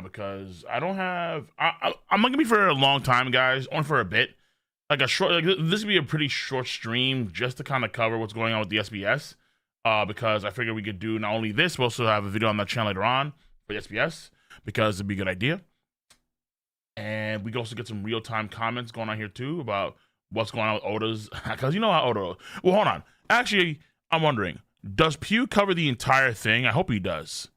because I don't have. I'm not gonna be for a long time, guys. Only for a bit. Like a short. Like this would be a pretty short stream just to kind of cover what's going on with the SBS. Because I figured we could do not only this, but also have a video on that channel later on for the SBS because it'd be a good idea. And we could also get some real time comments going on here too about what's going on with Oda's. Because you know how Oda. Well, hold on. Actually, I'm wondering, does Pew cover the entire thing? I hope he does.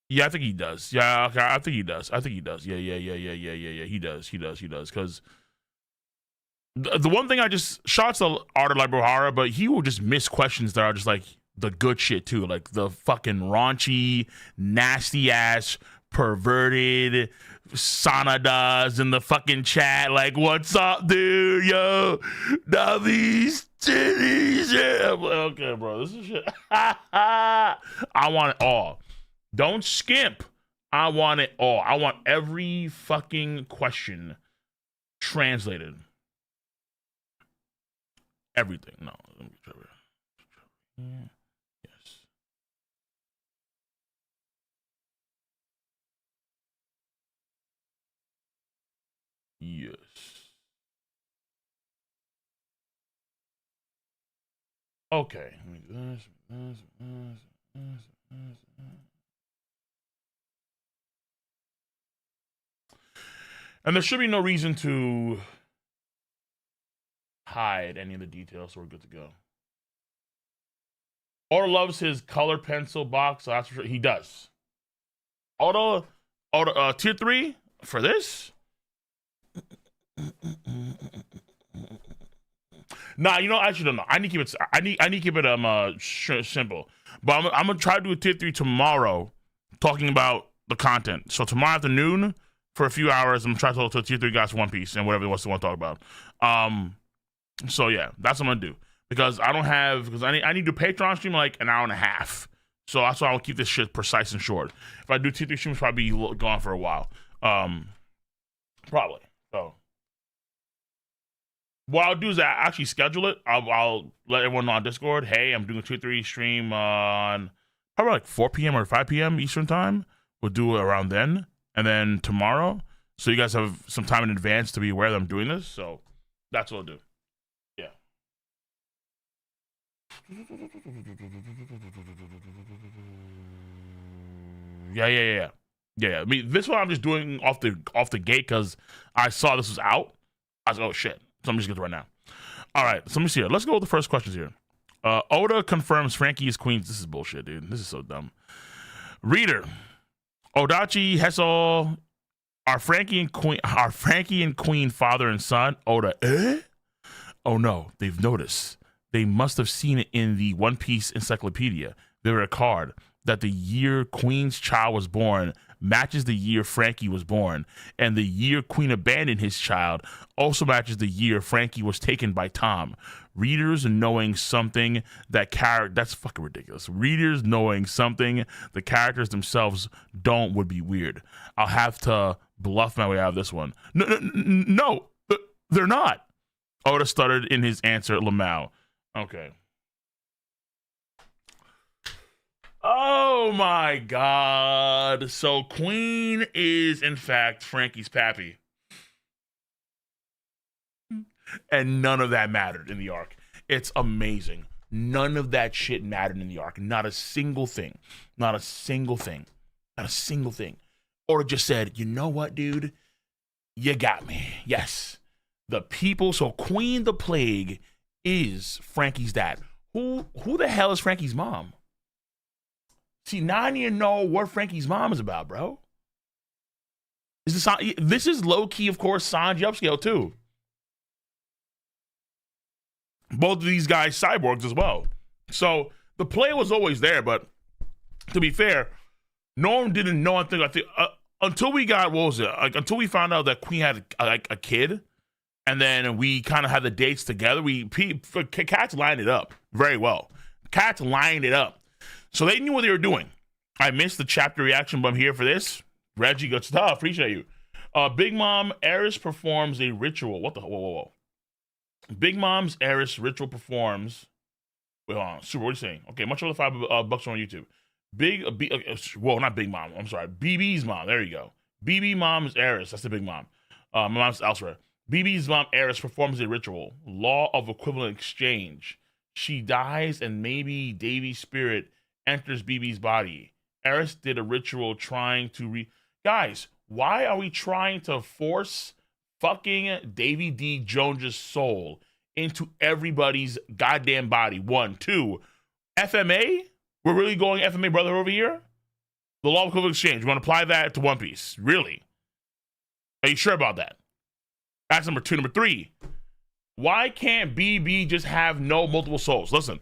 Yeah, I think he does. Yeah, okay, I think he does. I think he does. Yeah. He does. Because the one thing I just shots to Art of Library, but he will just miss questions that are just like the good shit too, like the fucking raunchy, nasty ass, perverted Sanadas in the fucking chat. Like, what's up, dude? Yo, now these titties. Yeah, I'm like, okay, bro, this is shit. I want it all. Don't skimp. I want it all. I want every fucking question translated. Everything. No. Let me try it. Yes. Yes. Okay. Let me do this. And there should be no reason to hide any of the details, so we're good to go. Oda loves his color pencil box, so that's for sure. He does. Oda, tier 3 for this? Nah, you know, I actually don't know. I need to keep it. I need to keep it simple. But I'm gonna try to do a tier 3 tomorrow, talking about the content. So tomorrow afternoon, for a few hours, I'm trying to talk to a tier 3 guys for One Piece and whatever they want to talk about. So yeah, that's what I'm gonna do because I don't have because I need to do Patreon stream like an hour and a half. So that's why I'll keep this shit precise and short. If I do tier 3 streams, probably be gone for a while. Probably. So what I'll do is I actually schedule it. I'll let everyone know on Discord. Hey, I'm doing a tier 3 stream on probably like 4 p.m. or 5 p.m. Eastern time. We'll do it around then. And then tomorrow, so you guys have some time in advance to be aware that I'm doing this. So that's what I'll do. Yeah. Yeah. I mean, this one I'm just doing off the gate because I saw this was out. I was like, oh shit. So I'm just gonna do it right now. All right. So let me see here. Let's go with the first questions here. Oda confirms Franky is Queen. This is bullshit, dude. This is so dumb. Reader. Odachi, Hessel, are Franky and Queen father and son? Oda, Oh no, they've noticed. They must have seen it in the One Piece encyclopedia. They record that the year Queen's child was born matches the year Franky was born, and the year Queen abandoned his child also matches the year Franky was taken by Tom. Readers knowing something that's fucking ridiculous. Readers knowing something the characters themselves don't would be weird. I'll have to bluff my way out of this one. No, they're not. Oda stuttered in his answer, Lamau. Okay. Oh my god. So Queen is in fact Franky's pappy. And none of that mattered in the arc. It's amazing. None of that shit mattered in the arc. Not a single thing. Not a single thing. Or just said, you know what, dude? You got me. Yes. The people. So Queen the Plague is Franky's dad. Who the hell is Franky's mom? See, now I need to know what Franky's mom is about, bro. This is low-key, of course, Sanji upscale, too. Both of these guys cyborgs as well. So the play was always there, but to be fair, no one didn't know anything. I think until we got, what was it? Like, until we found out that Queen had a kid, and then we kind of had the dates together. Cats lined it up very well. Cats lined it up. So they knew what they were doing. I missed the chapter reaction, but I'm here for this. Reggie, good stuff. Appreciate you. Big Mom Eris performs a ritual. What the? Whoa. Big Mom's Eris ritual performs. Wait, hold on. Super, what are you saying? Okay, much over the $5 on YouTube. Well, not Big Mom. I'm sorry, BB's mom. There you go. BB mom's Eris. That's the Big Mom. My mom's elsewhere. BB's mom Eris performs a ritual, law of equivalent exchange. She dies, and maybe Davy's spirit enters BB's body. Eris did a ritual trying to Guys, why are we trying to force fucking Davy D. Jones's soul into everybody's goddamn body? 1, 2, FMA? We're really going FMA brother over here? The law of equivalent exchange. We want to apply that to One Piece. Really? Are you sure about that? That's number 2. Number 3. Why can't BB just have no multiple souls? Listen,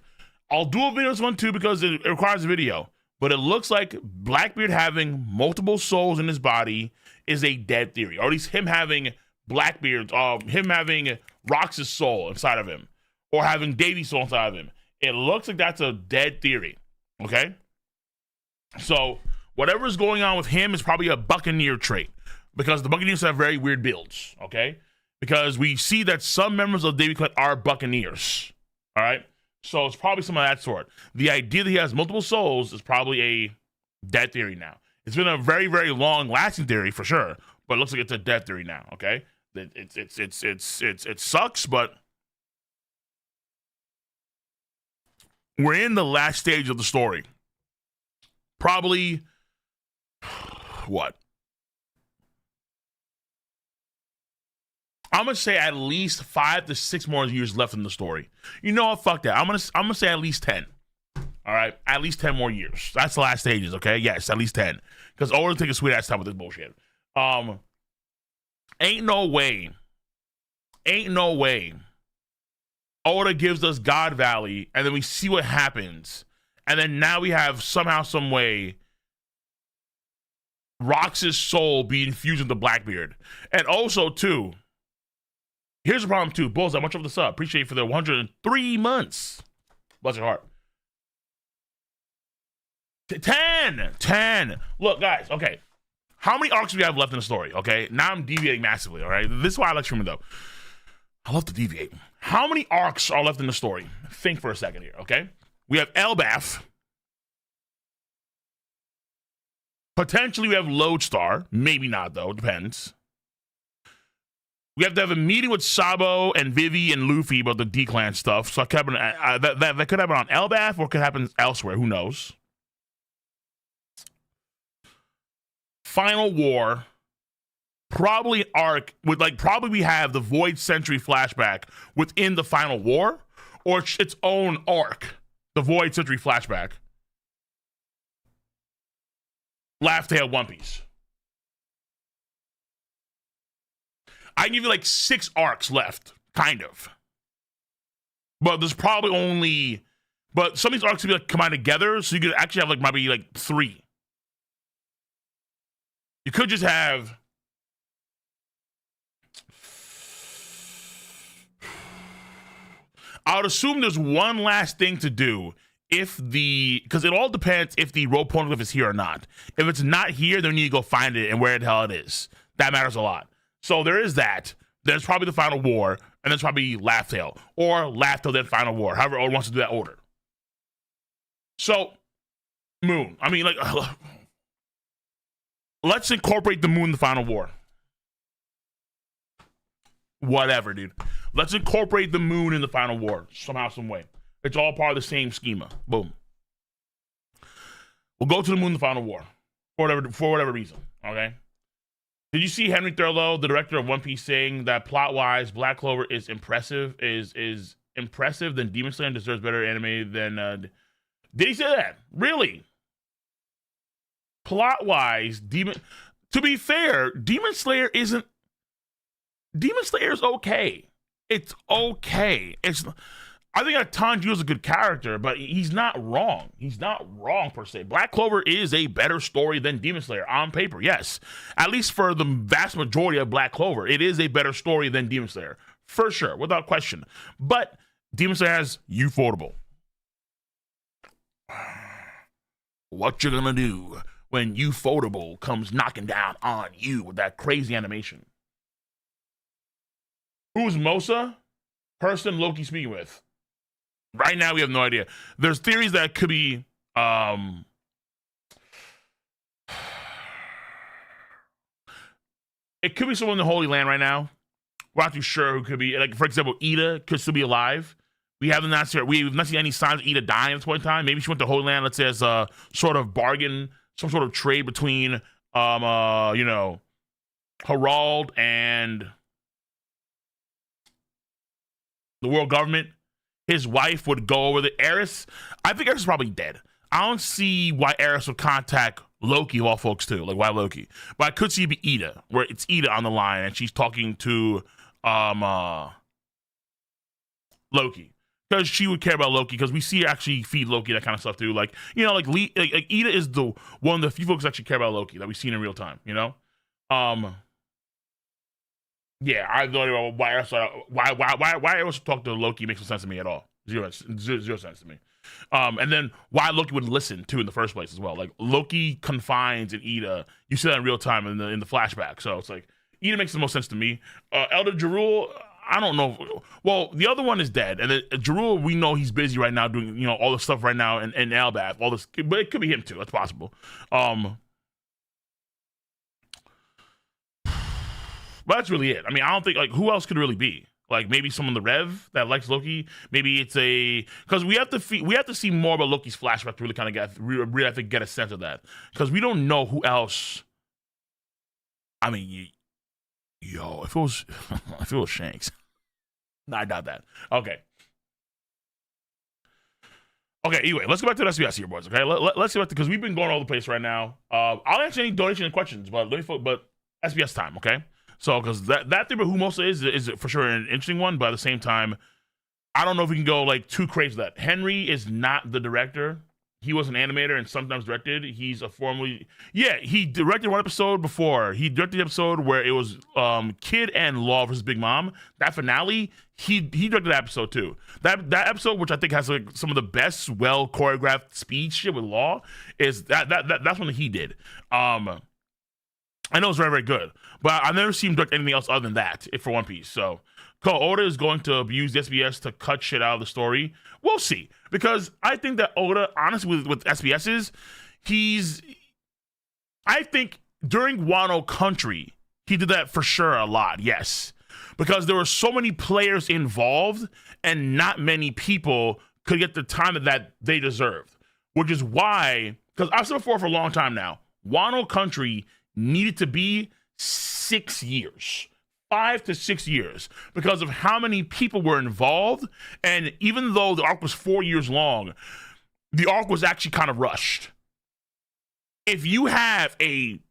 I'll do a video on this one too because it requires a video. But it looks like Blackbeard having multiple souls in his body is a dead theory. Or at least him having Blackbeard, him having Rox's soul inside of him. Or having Davy's soul inside of him. It looks like that's a dead theory. Okay? So, whatever's going on with him is probably a Buccaneer trait. Because the Buccaneers have very weird builds. Okay? Because we see that some members of Davy Clan are Buccaneers. All right? So it's probably some of that sort. The idea that he has multiple souls is probably a dead theory now. It's been a very, very long-lasting theory for sure, but it looks like it's a dead theory now. Okay, it sucks, but we're in the last stage of the story. Probably what? I'm gonna say at least 5 to 6 more years left in the story. You know what? Fuck that. I'm gonna say at least 10. All right, at least 10 more years. That's the last stages. Okay, yes, at least 10. Because Oda take a sweet ass time with this bullshit. Ain't no way. Oda gives us God Valley, and then we see what happens, and then now we have somehow, some way, Rox's soul be infused into Blackbeard, and also too. Here's the problem too. Bullseye, much of the sub. Appreciate you for the 103 months. Bless your heart. 10. Look, guys, okay. How many arcs do we have left in the story? Okay. Now I'm deviating massively, all right? This is why I like streaming though. I love to deviate. How many arcs are left in the story? Think for a second here, okay? We have Elbaf. Potentially we have Lodestar. Maybe not though. Depends. We have to have a meeting with Sabo and Vivi and Luffy about the D-Clan stuff. So that could happen on Elbaf or could happen elsewhere. Who knows? Final War. Probably an arc with probably we have the Void Century flashback within the Final War, or its own arc, the Void Century flashback. Laugh Tale One Piece. I can give you 6 arcs left, kind of. But there's probably only, but some of these arcs could be combined together, so you could actually have maybe 3. You could just have. I would assume there's one last thing to do because it all depends if the rope poneglyph is here or not. If it's not here, then you need to go find it and where the hell it is. That matters a lot. So there is that. There's probably the Final War, and there's probably Laugh Tale, or Laugh Tale then Final War. However, Oda wants to do that order. So, Moon. I mean, let's incorporate the Moon in the Final War. Whatever, dude. Let's incorporate the Moon in the Final War somehow, some way. It's all part of the same schema. Boom. We'll go to the Moon in the Final War for whatever reason. Okay. Did you see Henry Thurlow, the director of One Piece, saying that plot-wise, Black Clover is impressive, is impressive, then Demon Slayer deserves better anime than... Did he say that? Really? Plot-wise, to be fair, Demon Slayer is okay. It's okay. I think Tanjiro is a good character, but he's not wrong. He's not wrong per se. Black Clover is a better story than Demon Slayer on paper, yes. At least for the vast majority of Black Clover, it is a better story than Demon Slayer. For sure, without question. But Demon Slayer has Ufotable. What you gonna do when Ufotable comes knocking down on you with that crazy animation? Who's Mosa? Person Loki speaking with. Right now, we have no idea. There's theories that it could be it could be someone in the Holy Land right now. We're not too sure who could be. Like, for example, Ida could still be alive. We've not seen any signs of Ida dying at this point in time. Maybe she went to Holy Land, let's say, as a sort of bargain, some sort of trade between, Harald and the world government. His wife would go over the Eris. I think Eris is probably dead. I don't see why Eris would contact Loki of all folks too. Like, why Loki? But I could see it be Ida, where it's Ida on the line and she's talking to Loki. Because she would care about Loki, because we see her actually feed Loki, that kind of stuff too. Like, like Ida is the one of the few folks that actually care about Loki that we've seen in real time, Yeah, I don't know why I also talk to Loki makes no sense to me at all. Zero sense to me. And then why Loki would listen too in the first place as well. Like, Loki confines in Ida. You see that in real time in the flashback. So it's like Ida makes the most sense to me. Elder Jarul, I don't know. Well, the other one is dead, and then Jarul, we know he's busy right now doing all the stuff right now in Elbaf. All this, but it could be him too. That's possible. But that's really it. I mean, I don't think, like, who else could it really be? Like, maybe someone in the Rev that likes Loki. Maybe it's because we have to see more about Loki's flashback to really kind of really have to get a sense of that, because we don't know who else. I mean, if it was Shanks, no, I doubt that. Okay. Anyway, let's go back to the SBS here, boys. Okay, let's go back because we've been going all over the place right now. I'll answer any donation and questions, but SBS time, okay? So, because that thing about who Mosa is for sure an interesting one, but at the same time, I don't know if we can go like too crazy with that. Henry is not the director. He was an animator and sometimes directed. He's he directed one episode before. He directed the episode where it was Kid and Law versus Big Mom. That finale, he directed that episode too. That episode, which I think has like some of the best well choreographed speed shit with Law, is that's one that he did. I know it's very, very good, but I've never seen him direct anything else other than that for One Piece. So, Oda is going to abuse the SBS to cut shit out of the story. We'll see, because I think that Oda, honestly, with SBS's, I think during Wano Country, he did that for sure a lot, yes, because there were so many players involved and not many people could get the time that they deserved, which is why, because I've said before for a long time now, Wano Country needed to be 6 years, 5 to 6 years, because of how many people were involved. And even though the arc was 4 years long, the arc was actually kind of rushed. If you have a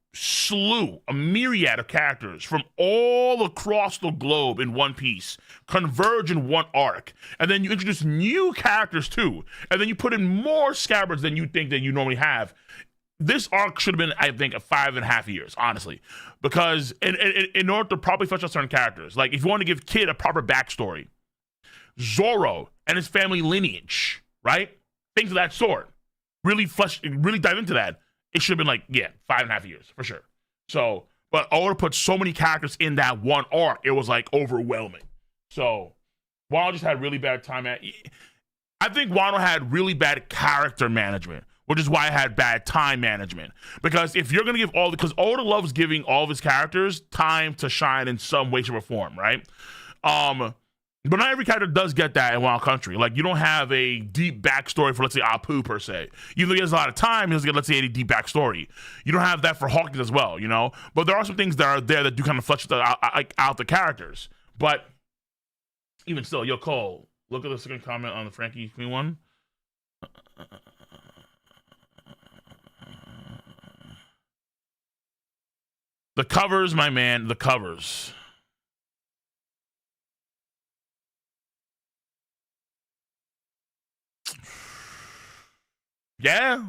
myriad of characters from all across the globe in One Piece converge in one arc, and then you introduce new characters too, and then you put in more scabbards than you think that you normally have, this arc should have been, I think, 5.5 years, honestly, because in order to properly flesh out certain characters, like if you want to give Kid a proper backstory, Zoro and his family lineage, right? Things of that sort, really dive into that. It should have been 5.5 years for sure. So, but Oda put so many characters in that one arc, it was like overwhelming. So, Wano just had really bad time I think Wano had really bad character management, which is why I had bad time management. Because if you're going to give because Oda loves giving all of his characters time to shine in some way, shape, or form, right? But not every character does get that in Wano Country. Like, you don't have a deep backstory for, let's say, Apu, per se. Even though he has a lot of time, he doesn't get, let's say, a deep backstory. You don't have that for Hawkins as well, But there are some things that are there that do kind of flesh out the characters. But even still, Cole, look at the second comment on the Franky Queen one. The covers, my man, the covers. Yeah.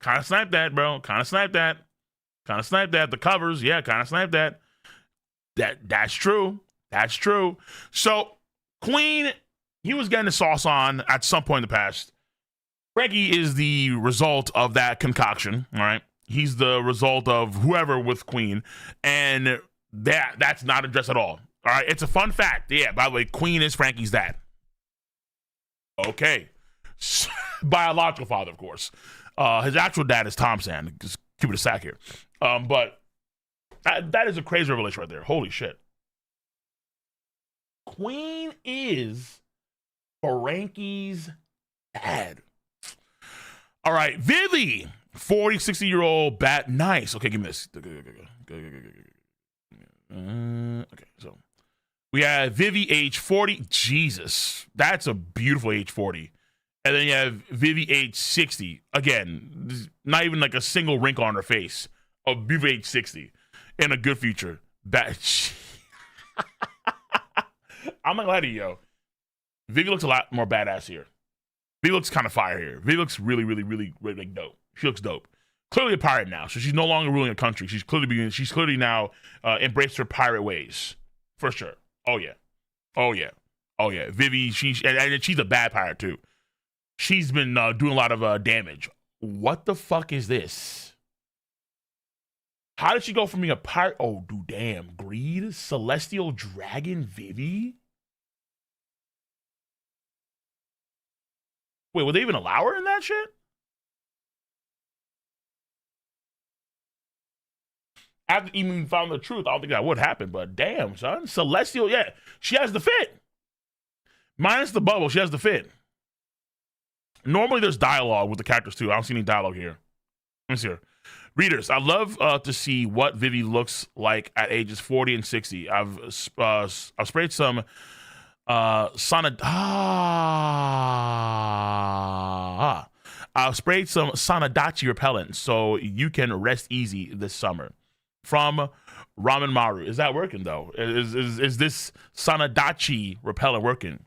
Kind of sniped that, bro. Kind of sniped that. The covers, yeah, kind of sniped that. That's true. That's true. So, Queen, he was getting the sauce on at some point in the past. Franky is the result of that concoction, all right? He's the result of whoever with Queen, and that's not addressed at all. All right, it's a fun fact. Yeah, by the way, Queen is Franky's dad. Okay. Biological father, of course. His actual dad is Tom Sand. Just keep it a sack here. But That is a crazy revelation right there. Holy shit. Queen is Franky's dad. All right, Vivi, 40, 60-year-old bat. Nice. Okay, give me this. Okay, so we have Vivi, age 40. Jesus, that's a beautiful age 40. And then you have Vivi, age 60. Again, not even like a single wrinkle on her face. A beautiful age 60. And a good future. I'm not gonna lie to you, yo. Vivi looks a lot more badass here. Vivi looks kind of fire here. Vivi looks really, really, really, really like, dope. She looks dope. Clearly a pirate now, so she's no longer ruling a country. She's clearly now embraced her pirate ways, for sure. Oh yeah, oh yeah, oh yeah. Vivi, she's a bad pirate too. She's been doing a lot of damage. What the fuck is this? How did she go from being a pirate? Oh, dude, damn. Greed, celestial dragon, Vivi. Wait, would they even allow her in that shit? After even found the truth, I don't think that would happen, but damn, son. Celestial, yeah. She has the fit. Minus the bubble, she has the fit. Normally there's dialogue with the characters too. I don't see any dialogue here. Let me see here. Readers, I'd love to see what Vivi looks like at ages 40 and 60. I've sprayed some I've sprayed some Sanadachi repellent so you can rest easy this summer. From Ramen Maru. Is that working though? Is this Sanadachi repellent working?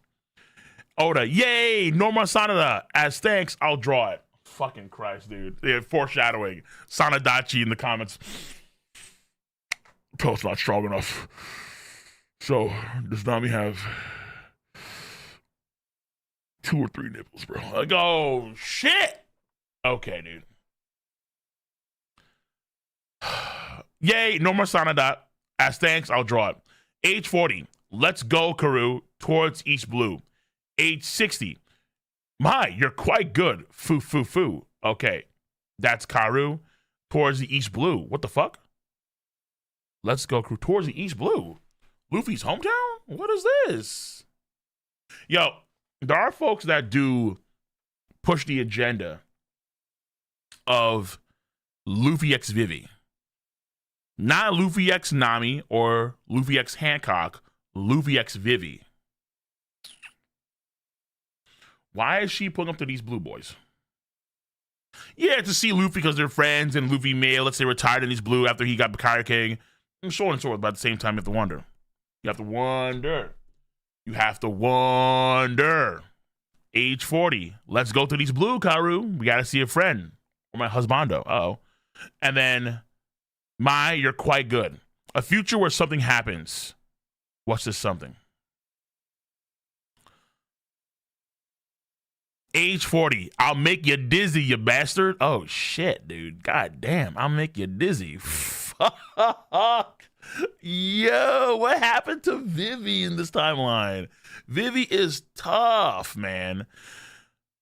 Oda, yay! No more Sanada. As thanks, I'll draw it. Fucking Christ, dude. Yeah, foreshadowing. Sanadachi in the comments. Oh, it's not strong enough. So, does Nami have 2 or 3 nipples, bro? Like, oh, shit! Okay, dude. Yay, no more Sanada. As thanks, I'll draw it. Age 40. Let's go, Karu. Towards East Blue. Age 60. My, you're quite good. Foo, foo, foo. Okay. That's Karu. Towards the East Blue. What the fuck? Let's go, Karu. Towards the East Blue. Luffy's hometown? What is this? Yo, there are folks that do push the agenda of Luffy x Vivi. Not Luffy x Nami or Luffy x Hancock, Luffy x Vivi. Why is she pulling up to these blue boys? Yeah, to see Luffy because they're friends and Luffy may, let's say, retired in these blue after he got Bakari King, and so on and so forth. But at the same time, you have to wonder. You have to wonder. You have to wonder. Age 40. Let's go to these blue, Karu. We got to see a friend. Or my husbando. Uh-oh. And then... My, you're quite good. A future where something happens. What's this something? Age 40. I'll make you dizzy, you bastard. Oh, shit, dude. God damn. I'll make you dizzy. Fuck. Yo, what happened to Vivi in this timeline? Vivi is tough, man.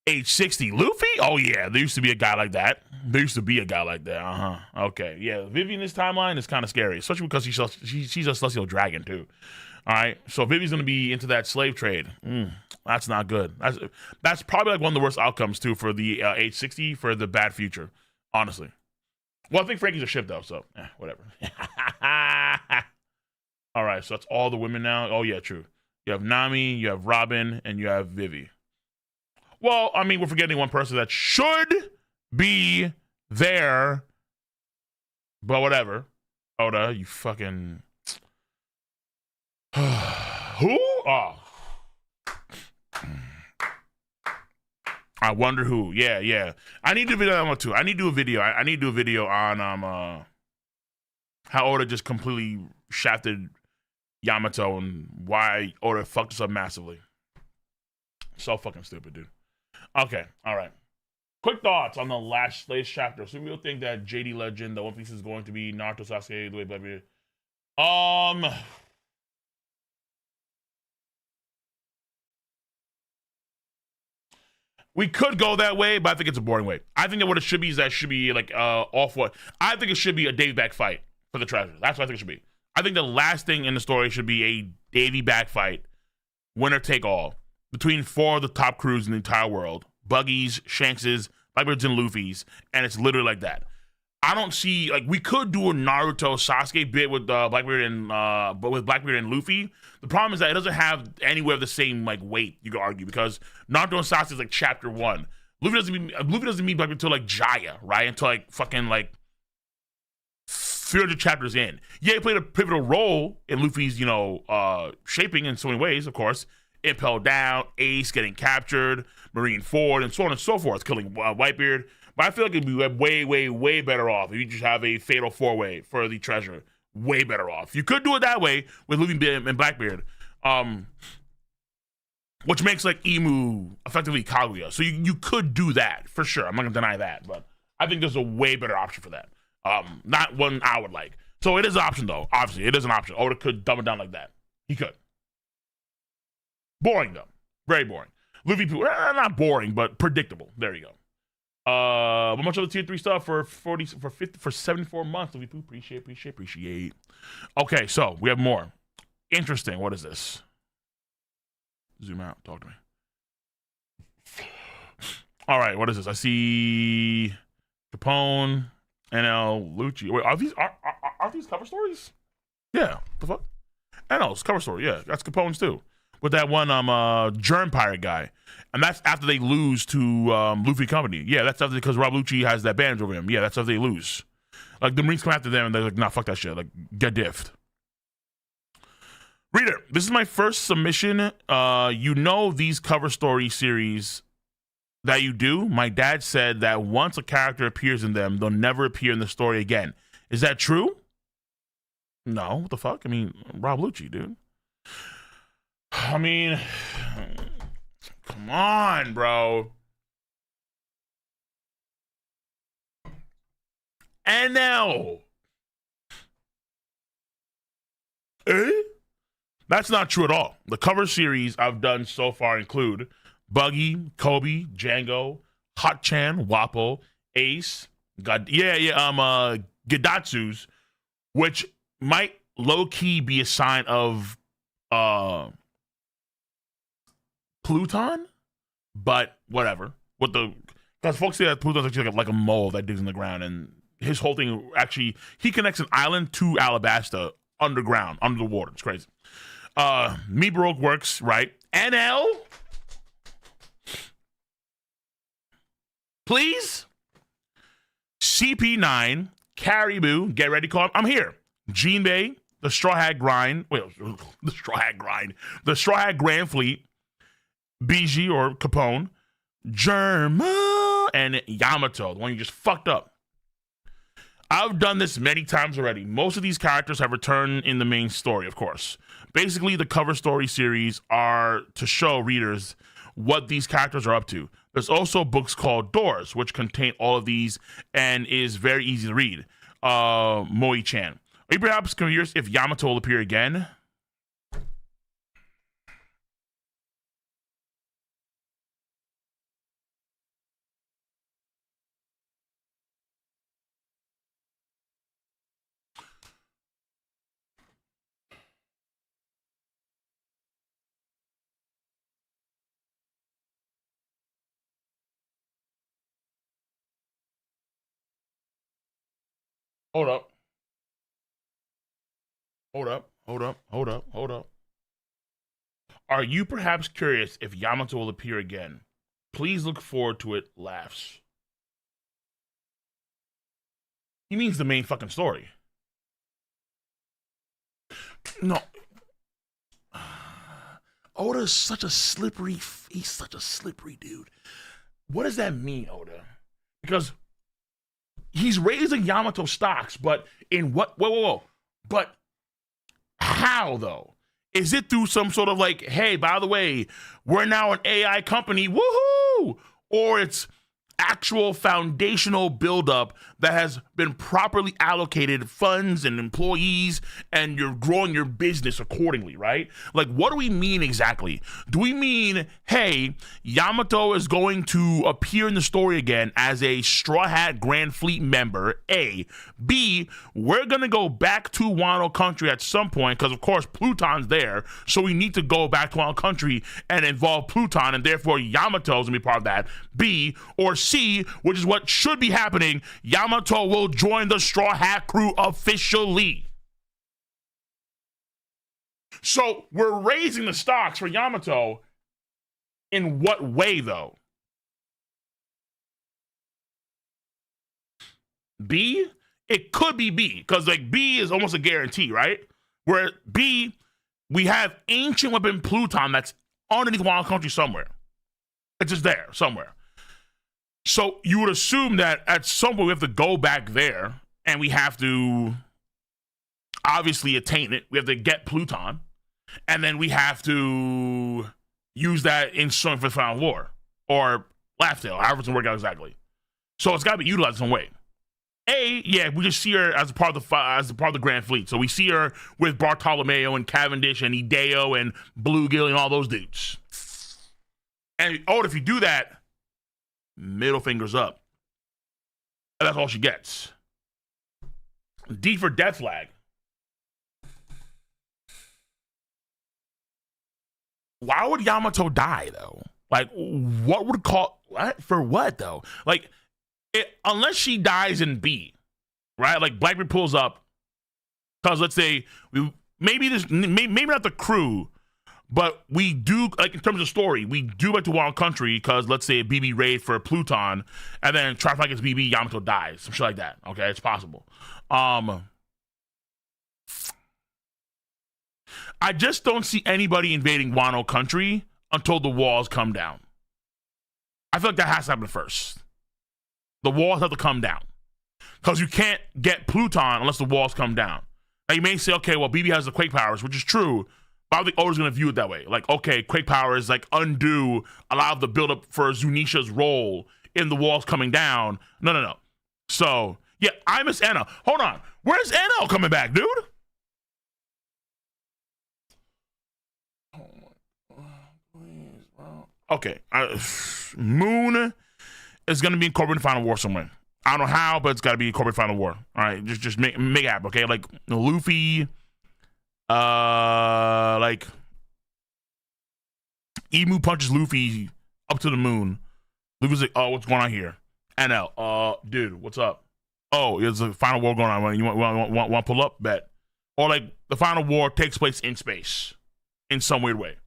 Age 60. Luffy? Oh, yeah. There used to be a guy like that. Okay. Yeah. Vivi in this timeline is kind of scary, especially because she's a celestial dragon, too. All right. So Vivi's going to be into that slave trade. That's not good. That's probably like one of the worst outcomes, too, for the age 60 for the bad future, honestly. Well, I think Franky's a ship, though, so whatever. All right. So that's all the women now. Oh, yeah, true. You have Nami, you have Robin, and you have Vivi. Well, I mean, we're forgetting one person that should be there, but whatever. Oda, you fucking... Who? Oh. I wonder who. Yeah. I need to do a video on too. I need to do a video. I need to do a video on how Oda just completely shafted Yamato and why Oda fucked us up massively. So fucking stupid, dude. Okay, all right. Quick thoughts on the latest chapter. So we'll think that JD Legend, the One Piece is going to be Naruto, Sasuke, the way Blackbeard. We could go that way, but I think it's a boring way. I think that what it should be is that it should be like off what I think it should be a Dave back fight for the treasure. That's what I think it should be. I think the last thing in the story should be a Davy back fight, winner take all, between 4 of the top crews in the entire world: Buggies, Shanks's, Blackbeards, and Luffy's, and it's literally like that. I don't see, like, we could do a Naruto Sasuke bit with Blackbeard and but with Blackbeard and Luffy. The problem is that it doesn't have anywhere of the same like weight, you could argue, because Naruto and Sasuke is like chapter 1. Luffy doesn't meet Blackbeard until like Jaya, right? Until like fucking like 300 chapters in. Yeah, he played a pivotal role in Luffy's, shaping in so many ways, of course. Impel down, Ace getting captured, Marine Ford, and so on and so forth, killing Whitebeard. But I feel like it'd be way, way, way better off if you just have a fatal 4-way for the treasure. Way better off. You could do it that way with Luffy and Blackbeard, which makes like Emu effectively Kaguya. So you could do that for sure. I'm not gonna deny that, but I think there's a way better option for that. Not one I would like. So it is an option though. Obviously, it is an option. Oda could dumb it down like that. He could. Boring though. Very boring. Luffy, not boring, but predictable. There you go. A bunch of the tier 3 stuff for 74 months. Luffy, appreciate. Okay, so we have more. Interesting. What is this? Zoom out. Talk to me. All right, what is this? I see Capone, Enel, Lucci. Wait, are these cover stories? Yeah. The fuck? Enel's cover story. Yeah, that's Capone's too. With that one Germ pirate guy. And that's after they lose to Luffy Company. Yeah, that's after, because Rob Lucci has that bandage over him. Yeah, that's after they lose. Like, the Marines come after them and they're like, nah, fuck that shit. Like, get diffed. Reader, this is my first submission. These cover story series that you do. My dad said that once a character appears in them, they'll never appear in the story again. Is that true? No. What the fuck? I mean, Rob Lucci, dude. I mean, come on, bro. Enel. That's not true at all. The cover series I've done so far include Buggy, Kobe, Django, Hot-chan, Wappo, Ace, Gidatsu's, which might low-key be a sign of Pluton, but whatever. Because folks say that Pluton's actually like a mole that digs in the ground, and his whole thing actually, he connects an island to Alabasta underground, under the water. It's crazy. Me Baroque works, right? NL, please. CP9, Caribou, get ready, call. I'm here. Gene Bay, the Straw Hat Grind. Wait, the Straw Hat Grind. The Straw Hat Grand Fleet. BG or Capone, Germa, and Yamato, the one you just fucked up. I've done this many times already. Most of these characters have returned in the main story, of course. Basically, the cover story series are to show readers what these characters are up to. There's also books called Doors, which contain all of these and is very easy to read. Moi-chan. Are you perhaps curious if Yamato will appear again? Hold up. Are you perhaps curious if Yamato will appear again? Please look forward to it. Laughs. He means the main fucking story. No. Oda's such a slippery, he's such a slippery dude. What does that mean, Oda? Because he's raising Yamato stocks, but in what? Whoa. But how, though? Is it through some sort of like, hey, by the way, we're now an AI company, woohoo? Or it's, actual foundational buildup that has been properly allocated funds and employees, and you're growing your business accordingly, right? Like, what do we mean exactly? Do we mean, hey, Yamato is going to appear in the story again as a Straw Hat Grand Fleet member, A? B, we're gonna go back to Wano Country at some point, because of course Pluton's there, so we need to go back to Wano Country and involve Pluton, and therefore Yamato's gonna be part of that. B, or C, which is what should be happening, Yamato will join the Straw Hat crew officially. So we're raising the stocks for Yamato. In what way, though? B? It could be B, because like B is almost a guarantee, right? Where B, we have ancient weapon Pluton that's underneath Wano Country somewhere. It's just there somewhere. So you would assume that at some point we have to go back there and we have to obviously attain it. We have to get Pluton, and then we have to use that in some for the final war or Laugh-Tale, however it's gonna work out exactly. So it's got to be utilized some way. A, yeah, we just see her as a part of the Grand Fleet. So we see her with Bartolomeo and Cavendish and Hideo and Bluegill and all those dudes. And if you do that, middle fingers up. And that's all she gets. D for Death Flag. Why would Yamato die, though? Like, what would what? For what, though? Like, unless she dies in B, right? Like, Blackbeard pulls up, because let's say, maybe not the crew, but we do, like, in terms of story, we do went to Wano Country because, let's say, a BB raid for Pluton, and then try to fight against BB, Yamato dies. Some shit like that. Okay, it's possible. I just don't see anybody invading Wano Country until the walls come down. I feel like that has to happen first. The walls have to come down. Because you can't get Pluton unless the walls come down. Now, you may say, okay, well, BB has the Quake powers, which is true. But I don't think Oda's going to view it that way. Like, okay, Quake powers, like, undo a lot of the buildup for Zunesha's role in the walls coming down. No. So, yeah, I miss Enel. Hold on. Where's Enel coming back, dude? Okay. Moon is going to be incorporated in Final War somewhere. I don't know how, but it's got to be incorporated in Final War. All right, just make it happen, okay? Like, Luffy, like, Emu punches Luffy up to the moon. Luffy's like, oh, what's going on here? Enel, dude, what's up? Oh, there's a Final War going on. You want to pull up? Bet. Or, like, the Final War takes place in space in some weird way.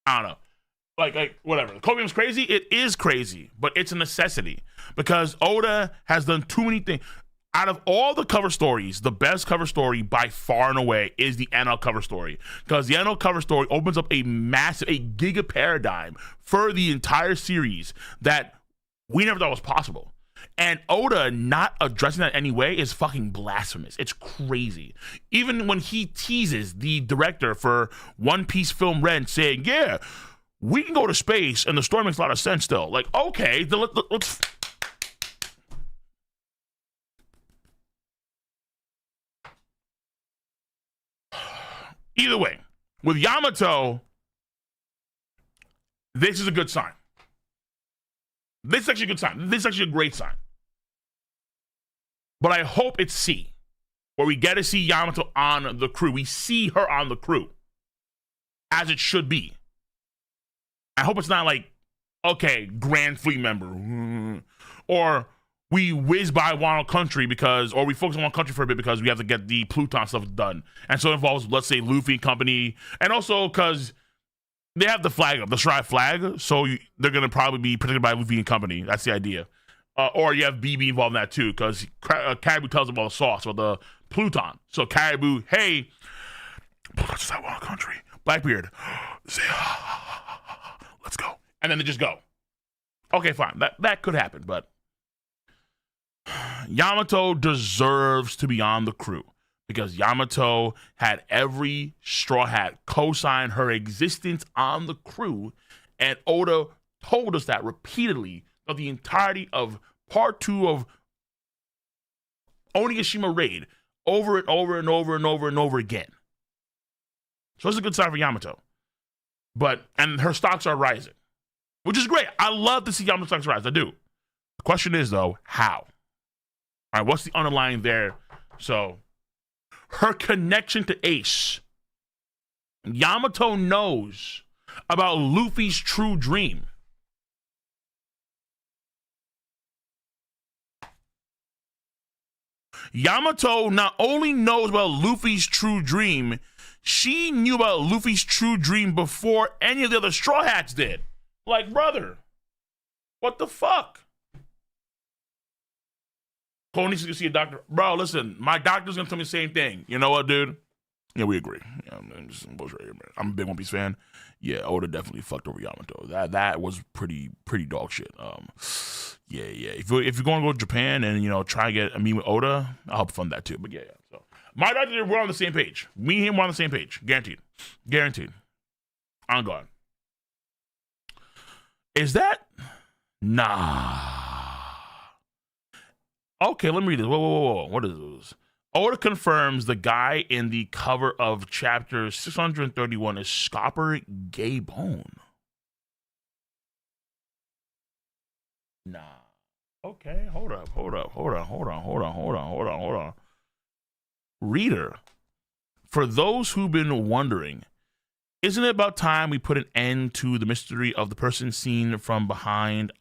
I don't know. Like whatever. The Copium's crazy. It is crazy, but it's a necessity because Oda has done too many things. Out of all the cover stories, the best cover story by far and away is the Enel cover story, because the Enel cover story opens up a giga paradigm for the entire series that we never thought was possible. And Oda not addressing that in any way is fucking blasphemous. It's crazy. Even when he teases the director for One Piece Film Red saying, yeah, we can go to space, and the story makes a lot of sense still. Like, okay, let's... Either way, with Yamato, this is a good sign. This is actually a good sign. This is actually a great sign. But I hope it's C, where we get to see Yamato on the crew. We see her on the crew, as it should be. I hope it's not like, okay, Grand Fleet member, or we whiz by Wano Country or we focus on Wano Country for a bit because we have to get the Pluton stuff done. And so it involves, let's say, Luffy and company, and also because they have the flag up, the Shroud flag, so they're going to probably be protected by Luffy and company. That's the idea. Or you have BB involved in that too, because Caribou tells them all the sauce, or the Pluton. So Caribou, hey, Pluton's at Wano Country. Blackbeard, say, let's go. And then they just go. Okay, fine. That could happen, but Yamato deserves to be on the crew because Yamato had every Straw Hat co-sign her existence on the crew, and Oda told us that repeatedly of the entirety of part 2 of Onigashima Raid over and over and over and over and over again. So it's a good sign for Yamato. And her stocks are rising, which is great. I love to see Yamato stocks rise. I do. The question is, though, how? All right, what's the underlying there? So her connection to Ace. Yamato knows about Luffy's true dream. Yamato not only knows about Luffy's true dream, she knew about Luffy's true dream before any of the other Straw Hats did. Like, brother, what the fuck? Cole needs to see a doctor. Bro, listen, my doctor's gonna tell me the same thing. You know what, dude? Yeah, we agree. Yeah, I'm just some bullshit here, man. I'm a big One Piece fan. Yeah, Oda definitely fucked over Yamato. That was pretty dog shit. Yeah. If you're going to go to Japan and try to get a meet with Oda, I'll help fund that too. But yeah. So my doctor, we're on the same page. Me and him, we're on the same page. Guaranteed. I'm gone. Is that? Nah. Okay, let me read this. Whoa. What is this? Oda confirms the guy in the cover of chapter 631 is Scopper Gaban. Nah. Okay, hold on. Reader, for those who've been wondering, isn't it about time we put an end to the mystery of the person seen from behind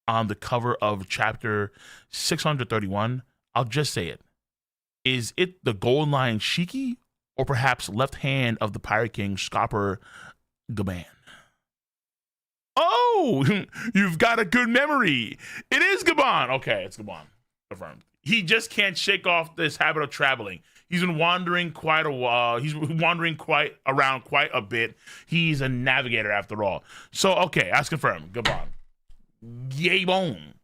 on the cover of chapter 631? I'll just say it. Is it the Gold Line Shiki, or perhaps left hand of the Pirate King, Scopper Gaban? Oh, you've got a good memory. It is Gaban. Okay, it's Gaban. Confirmed. He just can't shake off this habit of traveling. He's been wandering quite a while. He's wandering around quite a bit. He's a navigator after all. So, okay, that's confirmed. Gaban. Gaban.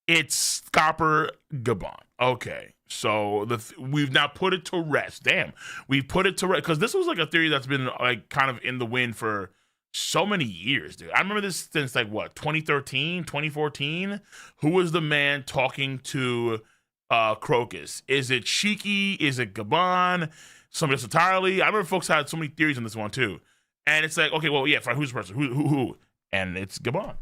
It's Scopper Gaban. Okay, so we've now put it to rest. Damn, we've put it to rest because this was like a theory that's been like kind of in the wind for so many years, dude. I remember this since like what, 2013, 2014. Who was the man talking to Crocus? Is it Shiki? Is it Gaban? Somebody else entirely? I remember folks had so many theories on this one too, and it's like, okay, well, yeah, fine, who's the person? Who? And it's Gaban.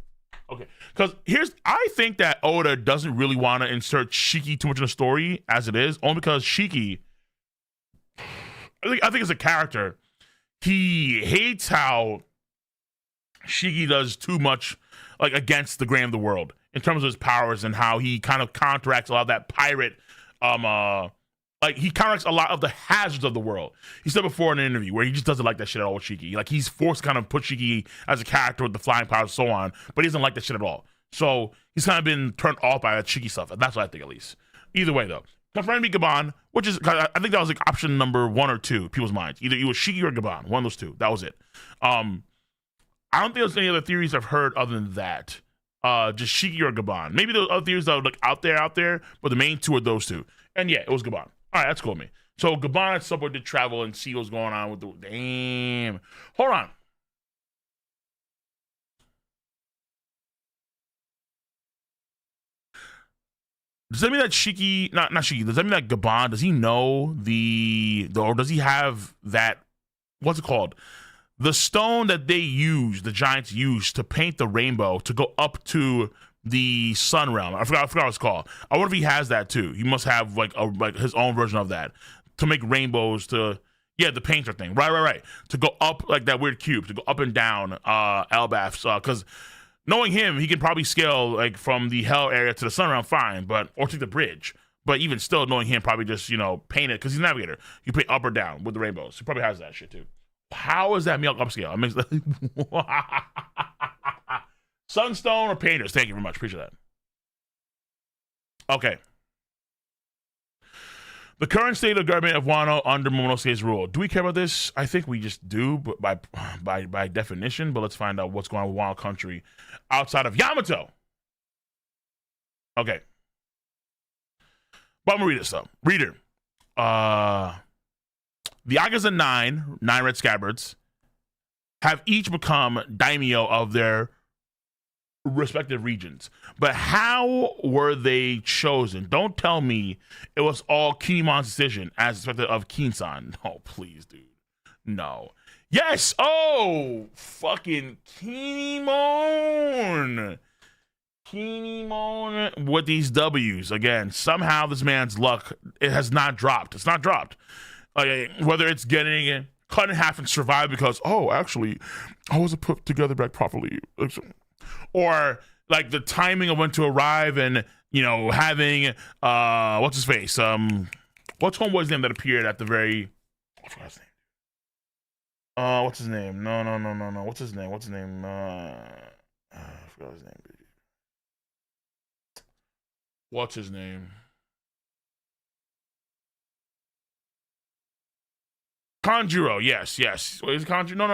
Okay, because I think that Oda doesn't really want to insert Shiki too much in the story as it is, only because Shiki, I think as a character, he hates how Shiki does too much like against the grain of the world in terms of his powers and how he kind of counteracts a lot of that pirate, like he counteracts a lot of the hazards of the world. He said before in an interview where he just doesn't like that shit at all with Shiki. Like he's forced to kind of put Shiki as a character with the flying powers and so on, but he doesn't like that shit at all. So he's kind of been turned off by that Shiki stuff. That's what I think at least. Either way though, confirmed to be Gaban, which is, I think that was like option number 1 or 2 people's minds. Either it was Shiki or Gaban, one of those two. That was it. I don't think there's any other theories I've heard other than that. Just Shiki or Gaban. Maybe there's other theories that are like out there, but the main two are those two. And yeah, it was Gaban. All right, that's cool with me. So Gaban at some point did travel and see what's going on with the damn. Hold on. Does that mean that Shiki, not Shiki, does that mean that Gaban, does he know or does he have that, what's it called? The stone that they use, the giants use to paint the rainbow to go up to the sun realm. I forgot what it's called. I wonder if he has that too. He must have like his own version of that to make rainbows the painter thing. Right. To go up like that weird cube, to go up and down Elbaf's, because knowing him, he can probably scale like from the hell area to the sun realm fine, or take the bridge. But even still, knowing him, probably just paint it because he's a navigator. You paint up or down with the rainbows. He probably has that shit too. How is that milk upscale? It makes Sunstone or painters? Thank you very much. Appreciate that. Okay. The current state of government of Wano under Momonosuke's rule. Do we care about this? I think we just do, but by definition. But let's find out what's going on with Wano Country outside of Yamato. Okay. But I'm gonna read this though. Reader. The Agaza 9 red scabbards, have each become daimyo of their respective regions. But how were they chosen? Don't tell me it was all Kinemon's decision as expected of Keen-san. No, please, dude. No. Yes. Oh, fucking Kinemon. Kinemon with these W's. Again, somehow this man's luck, it has not dropped. It's not dropped. Whether it's getting cut in half and survive because, oh, actually, I wasn't put together back properly. Or like the timing of when to arrive and, you know, having, what's his face? What's homeboy's name that appeared at the very, I forgot his name. What's his name? No. What's his name? I forgot his name. What's his name? Kanjuro, yes. Wait, is it Kanjuro? No.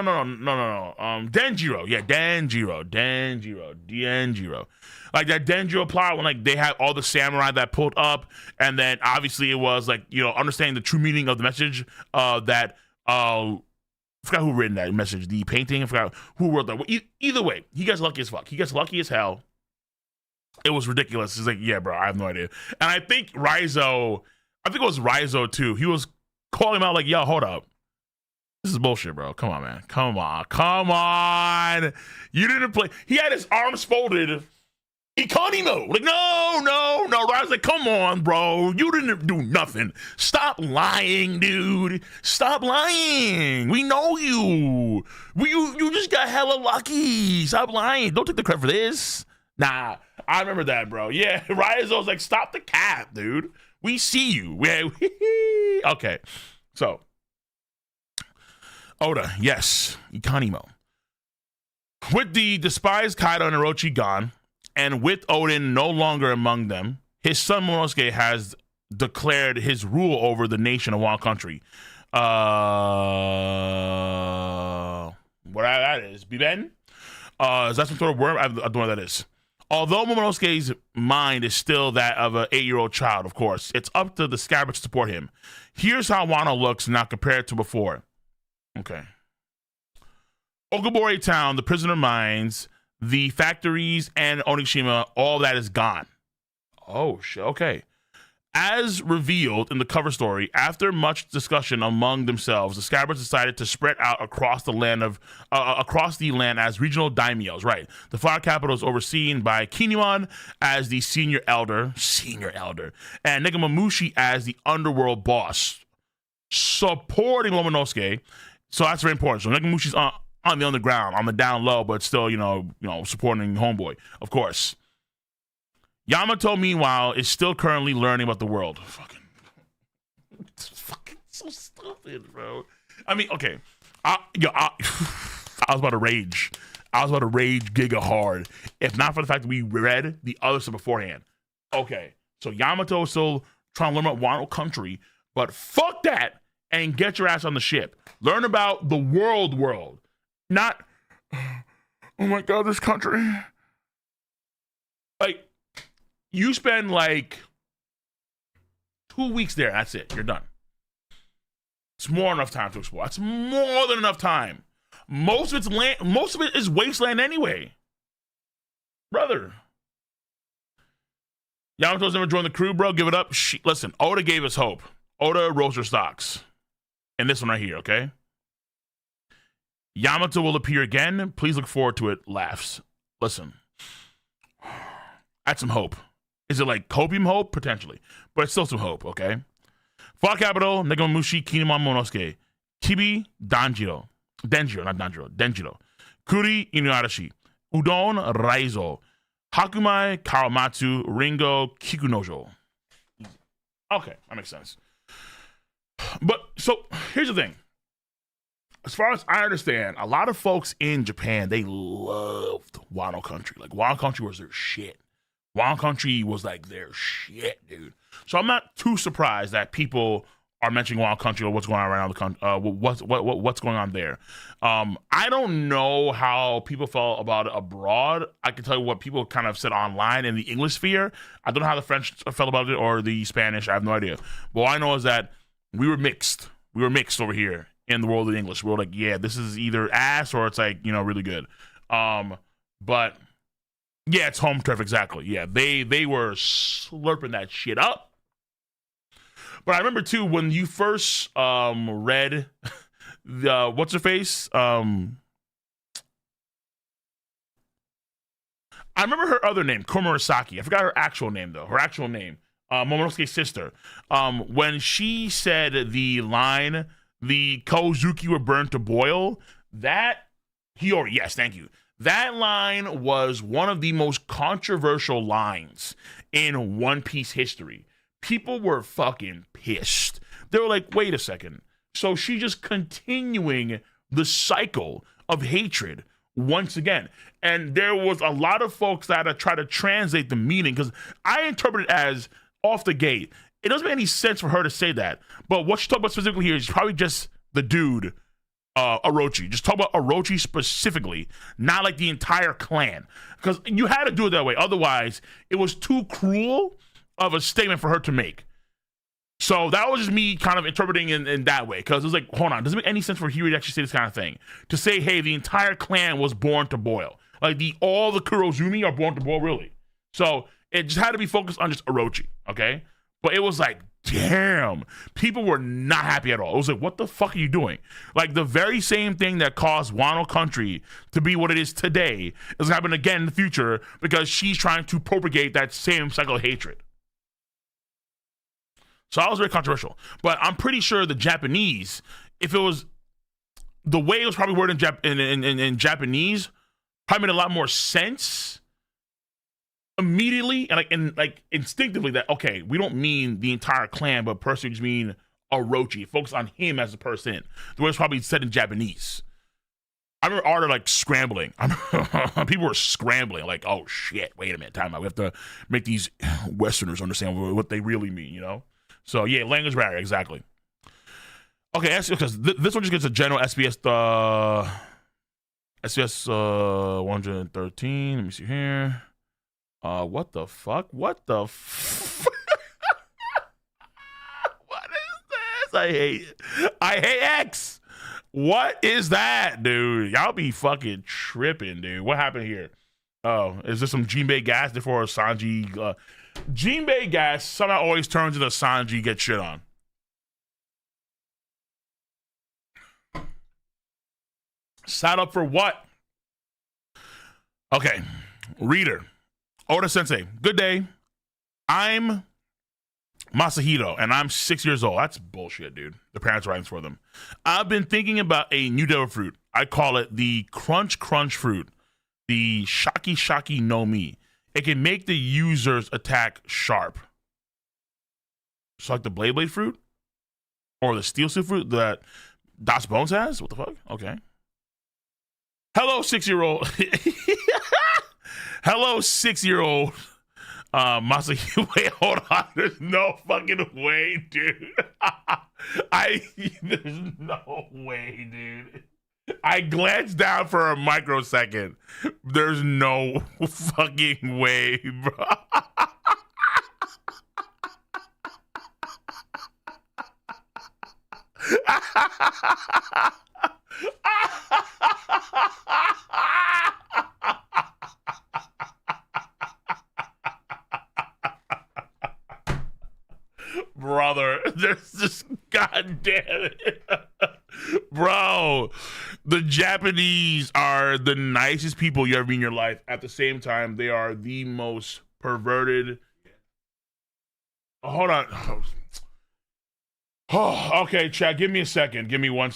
Denjiro, yeah, Denjiro. Like that Denjiro plot when like they had all the samurai that pulled up, and then obviously it was like, you know, understanding the true meaning of the message that I forgot who written that message, the painting. I forgot who wrote that. Either way, he gets lucky as fuck. He gets lucky as hell. It was ridiculous. He's like, yeah, bro, I have no idea. And I think it was Raizo too. He was calling him out like, yo, hold up. This is bullshit, bro. Come on, man. Come on. You didn't play. He had his arms folded. Economy. Like, no. Raizo's like, come on, bro. You didn't do nothing. Stop lying, dude. Stop lying. We know you. You just got hella lucky. Stop lying. Don't take the credit for this. Nah, I remember that, bro. Yeah, Raizo's like, stop the cap, dude. We see you. Okay, so Oda, yes, Ikanimo. With the despised Kaido and Orochi gone, and with Odin no longer among them, his son Momonosuke has declared his rule over the nation of Wano Country. What that is? Biben? Is that some sort of word? I don't know what that is. Although Momonosuke's mind is still that of an 8-year-old child, of course, it's up to the Scabbard to support him. Here's how Wano looks now compared to before. Okay. Okabori Town, the prisoner mines, the factories, and Onigashima, all that is gone. Oh, shit. Okay. As revealed in the cover story, after much discussion among themselves, the Scabbards decided to spread out across the land as regional daimyos. Right, the fire capital is overseen by Kinemon as the senior elder, and Nekomamushi as the underworld boss, supporting Momonosuke. So that's very important. So Nekomamushi's on the underground, on the down low, but still, you know, supporting homeboy, of course. Yamato, meanwhile, is still currently learning about the world. Fucking so stupid, bro. I mean, okay. I was about to rage. Giga hard. If not for the fact that we read the other stuff beforehand. Okay. So Yamato is still trying to learn about Wano Country, but fuck that and get your ass on the ship. Learn about the world. Not, oh my God, this country. Like, you spend like 2 weeks there. That's it. You're done. It's more than enough time to explore. That's more than enough time. Most of it's land. Most of it is wasteland anyway, brother. Yamato's never joined the crew, bro. Give it up. Listen, Oda gave us hope. Oda rose her stocks. And this one right here, okay? Yamato will appear again. Please look forward to it. Laughs. Listen. That's some hope. Is it like copium hope? Potentially. But it's still some hope, okay? Far Capital, Nekomamushi, Kinemon, Momonosuke. Kibi, Denjiro. Kuri, Inuarashi. Udon, Raizo. Hakumai, Kawamatsu, Ringo, Kikunojo. Okay, that makes sense. But, so, here's the thing. As far as I understand, a lot of folks in Japan, they loved Wano Country. Like, Wano Country was their shit. Wano Country was like their shit, dude. So I'm not too surprised that people are mentioning Wano Country or what's going on around the country. What's going on there? I don't know how people felt about it abroad. I can tell you what people kind of said online in the English sphere. I don't know how the French felt about it or the Spanish. I have no idea. But all I know is that we were mixed. We were mixed over here in the world of English. We were like, yeah, this is either ass or it's like, really good. But Yeah, it's home turf exactly. Yeah, they were slurping that shit up. But I remember too when you first read the what's her face I remember her other name, Komurasaki. I forgot her actual name though. Her actual name, Momonosuke's sister. When she said the line, "The Kozuki were burned to boil," that Hiyori, yes, thank you. That line was one of the most controversial lines in One Piece history. People were fucking pissed. They were like, "Wait a second." So she's just continuing the cycle of hatred once again. And there was a lot of folks that had to try to translate the meaning because I interpret it as off the gate. It doesn't make any sense for her to say that. But what she's talking about specifically here is probably just the dude, Orochi. Just talk about Orochi specifically, not like the entire clan. Because you had to do it that way. Otherwise, it was too cruel of a statement for her to make. So that was just me kind of interpreting in that way. Because it was like, hold on, doesn't make any sense for Hiri to actually say this kind of thing. To say, hey, the entire clan was born to boil. Like all the Kurozumi are born to boil, really. So it just had to be focused on just Orochi, okay? But it was like, damn, people were not happy at all. It was like, what the fuck are you doing? Like the very same thing that caused Wano Country to be what it is today is gonna happen again in the future because she's trying to propagate that same cycle of hatred. So that was very controversial. But I'm pretty sure the Japanese, if it was the way it was probably worded in Japanese, probably made a lot more sense immediately and like instinctively that, okay, we don't mean the entire clan, but personally just mean Orochi. Focus on him as a person. The way it's probably said in Japanese. I remember Arthur like scrambling. People were scrambling, like, oh shit, wait a minute, time out. We have to make these Westerners understand what they really mean, you know? So yeah, language barrier, exactly. Okay, because this one just gets a general SBS SBS 113. Let me see here. What the fuck? What the f- What is this? I hate X. What is that, dude? Y'all be fucking tripping, dude. What happened here? Oh, is this some Jinbei gas before Sanji? Jinbei gas somehow always turns into Sanji get shit on. Sat up for what? Okay, reader. Oda Sensei, good day. I'm Masahiro, and I'm 6 years old. That's bullshit, dude. The parents' writings for them. I've been thinking about a new devil fruit. I call it the Crunch Crunch fruit. The Shaki Shaki no Mi. It can make the user's attack sharp. So like the Blade Blade fruit? Or the Steel Suit fruit that Das Bones has? What the fuck? Okay. Hello, 6-year-old. Hello, 6-year-old. Masahiro. Wait, hold on. There's no fucking way, dude. There's no way, dude. I glanced down for a microsecond. There's no fucking way, bro. Brother, there's just goddamn it. Bro, the Japanese are the nicest people you ever meet in your life. At the same time, they are the most perverted. Hold on. Oh, okay, chat. Give me a second. Give me one.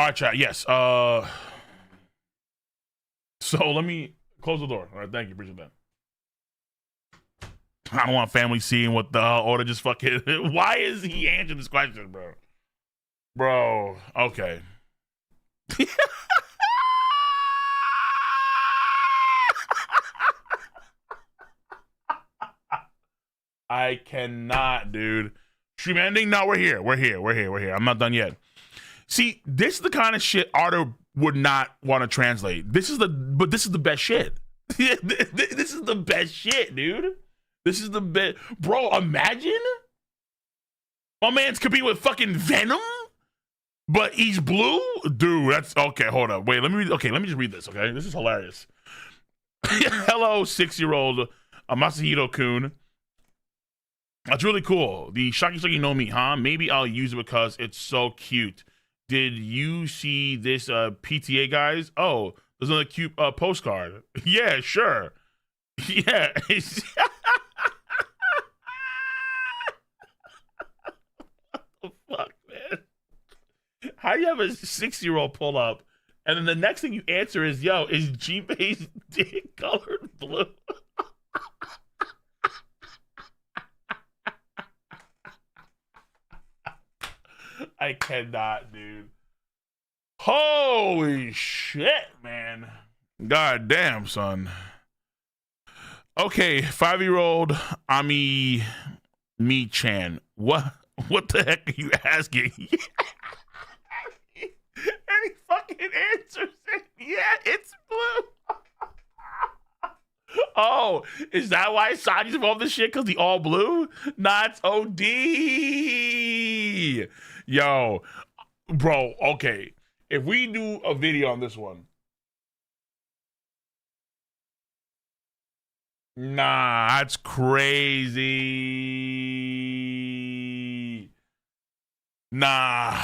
right, chat. Yes. So let me close the door. All right, thank you. Appreciate that. I don't want family seeing what the order just fucking. Why is he answering this question, bro? Bro, okay. I cannot, dude. Stream ending? No, we're here. We're here. I'm not done yet. See, this is the kind of shit Arthur would not want to translate. This is the best shit. This is the best shit, dude. This is the best. Bro, imagine my man's competing with fucking Venom, but he's blue? Dude, that's okay. Hold up. Wait, let me just read this, okay? This is hilarious. Hello, 6-year-old Masahiro-kun. That's really cool. The Shaki no Mi, huh? Maybe I'll use it because it's so cute. Did you see this PTA, guys? Oh, there's another cute postcard. Yeah, sure. Yeah. What the fuck, man? How do you have a 6-year-old pull up, and then the next thing you answer is, yo, is G-Bay's dick colored blue? I cannot, dude. Holy shit, man. God damn, son. Okay, 5-year-old Ami Mi-chan. What the heck are you asking? And he fucking answers it. Yeah, it's blue. Oh, is that why Sanji's involved in this shit? Because he all blue? Nah, it's OD. Yo, bro, okay. If we do a video on this one. Nah, that's crazy. Nah.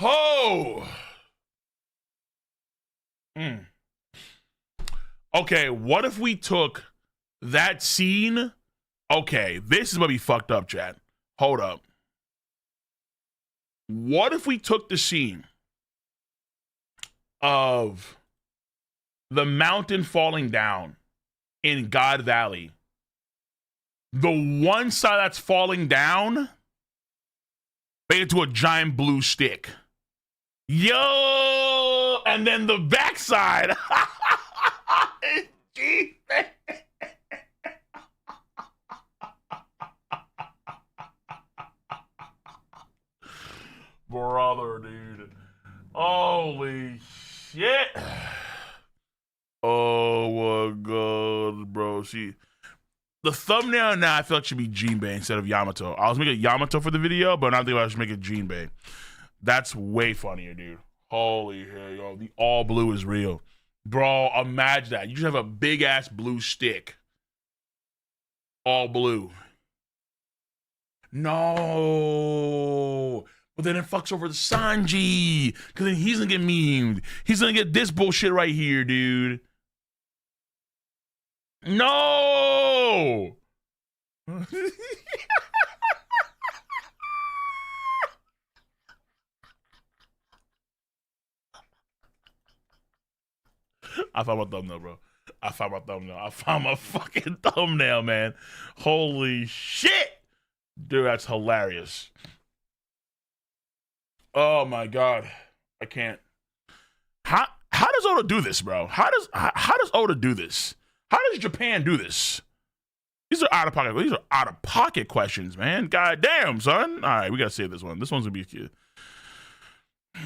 Oh. Okay, what if we took that scene? Okay, this is gonna be fucked up, chat. Hold up. What if we took the scene of the mountain falling down in God Valley? The one side that's falling down made it to a giant blue stick. Yo! And then the backside. Brother, dude. Holy shit. Oh my god, bro. See, the thumbnail now I feel like should be Jinbei instead of Yamato. I was making Yamato for the video, but now I'm thinking I should make it Jinbei. That's way funnier, dude. Holy hell, yo. The all blue is real. Bro, imagine that. You just have a big ass blue stick. All blue. No. But then it fucks over the Sanji. Because then he's going to get memed. He's going to get this bullshit right here, dude. No. I found my thumbnail, bro. I found my fucking thumbnail, man. Holy shit. Dude, that's hilarious. Oh my god. I can't. How does Oda do this, bro? How does Oda do this? How does Japan do this? These are out of pocket. These are out of pocket questions, man. God damn, son. All right, we gotta save this one. This one's gonna be cute.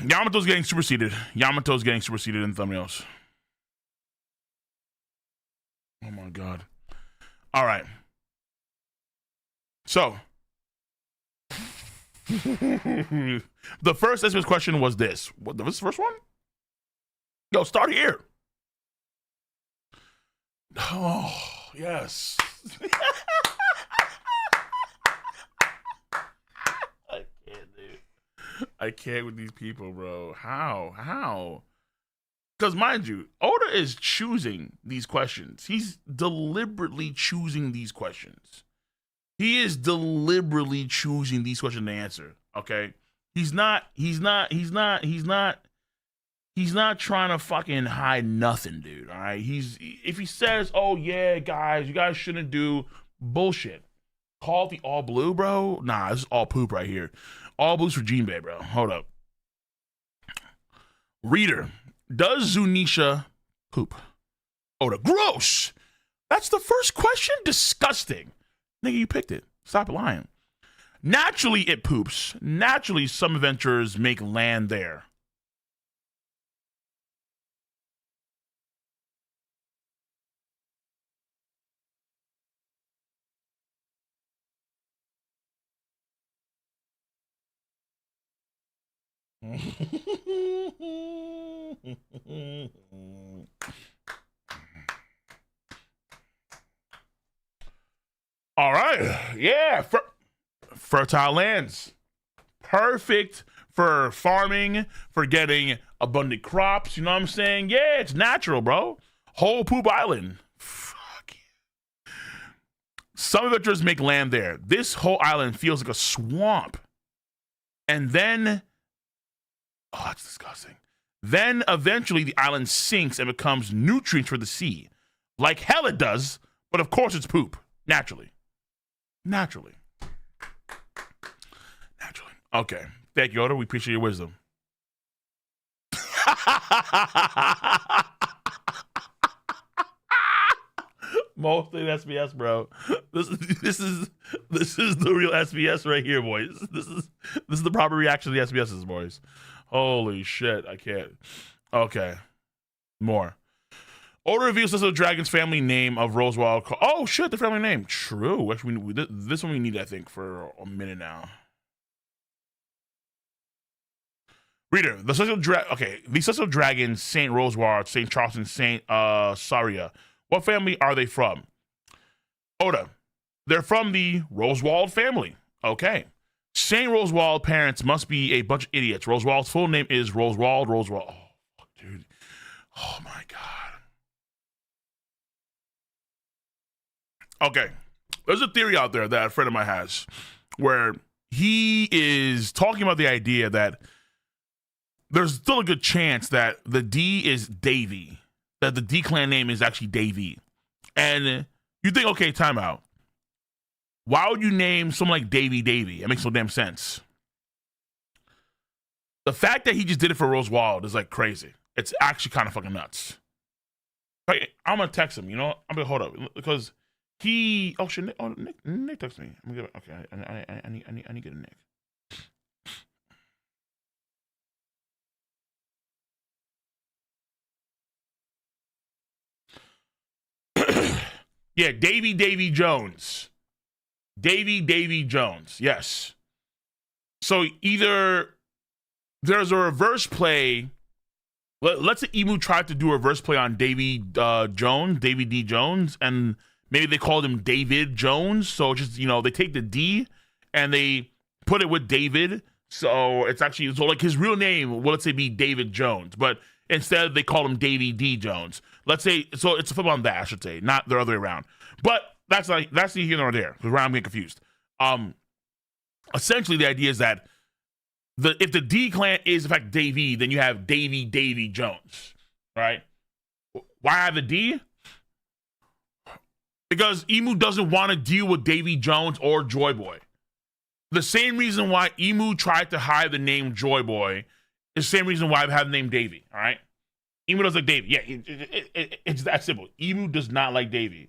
Yamato's getting superseded in thumbnails. Oh my god. All right. So, the first SMS question was this. What was the first one? Yo, start here. Oh, yes. I can't, dude. I can't with these people, bro. How? Because mind you, Oda is choosing these questions. He's deliberately choosing these questions. He is deliberately choosing these questions to answer. Okay, he's not trying to fucking hide nothing, dude. All right, if he says, "Oh yeah, guys, you guys shouldn't do bullshit," call it the all blue, bro. Nah, this is all poop right here. All blues for Gene Bay, bro. Hold up. Reader, does Zunesha poop? Oda, gross. That's the first question. Disgusting. Nigga, you picked it. Stop lying. Naturally, it poops. Naturally, some adventurers make land there. All right. Yeah. Fertile lands. Perfect for farming, for getting abundant crops. You know what I'm saying? Yeah, it's natural, bro. Whole poop island. Fuck yeah. Some adventurers make land there. This whole island feels like a swamp. And then, oh, that's disgusting. Then eventually the island sinks and becomes nutrients for the sea. Like hell it does, but of course it's poop. Naturally. Okay. Thank you, Oda. We appreciate your wisdom. Mostly SBS, bro. This is the real SBS right here, boys. This is the proper reaction to the SBS's, boys. Holy shit, I can't. Okay, more. Oda reveals the dragon's family name of Rosewald. Oh shit, the family name. True. Actually, this one we need, I think, for a minute now. Reader, the celestial dragons, Saint Roseward, Saint Charleston, Saint Saria. What family are they from? Oda, they're from the Rosewald family. Okay. Saint Rosewald parents must be a bunch of idiots. Rosewald's full name is Rosewald. Oh, fuck, dude. Oh my god. Okay. There's a theory out there that a friend of mine has where he is talking about the idea that there's still a good chance that the D is Davy, that the D clan name is actually Davy. And you think, okay, time out. Why would you name someone like Davy? It makes no damn sense. The fact that he just did it for Rosewald is like crazy. It's actually kind of fucking nuts. Like, I'm gonna text him, you know? I'm gonna hold up because he. Oh shit! Nick texted me. I'm gonna okay. I need to get a Nick. Yeah, Davy Jones. Davy Jones. Yes. So either there's a reverse play. Let's say Emu tried to do a reverse play on Davy D. Jones, and maybe they called him David Jones. So just, you know, they take the D and they put it with David. So it's actually, so like his real name, well, let's say be David Jones, but instead they call him Davy D. Jones. Let's say, so it's a flip on that, I should say, not the other way around. But that's the here nor there, because I'm getting confused. Essentially the idea is that if the D clan is in fact Davy, then you have Davy Jones, right? Why have the D? Because Emu doesn't want to deal with Davy Jones or Joy Boy. The same reason why Emu tried to hide the name Joy Boy is the same reason why I've had the name Davy, all right? Emu doesn't like Davy. Yeah, it's that simple. Emu does not like Davy.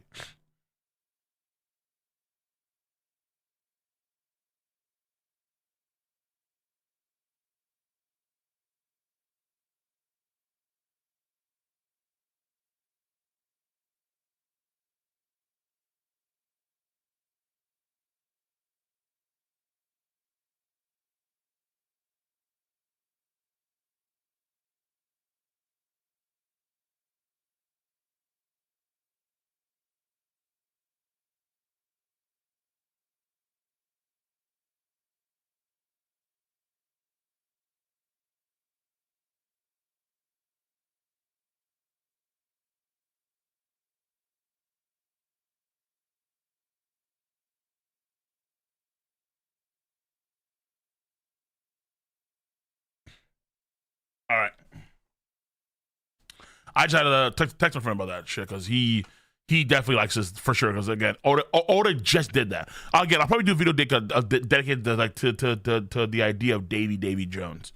I just had to text my friend about that shit because he definitely likes this for sure. Because again, Oda just did that. Again, I'll probably do a video dedicated to the idea of Davy Jones.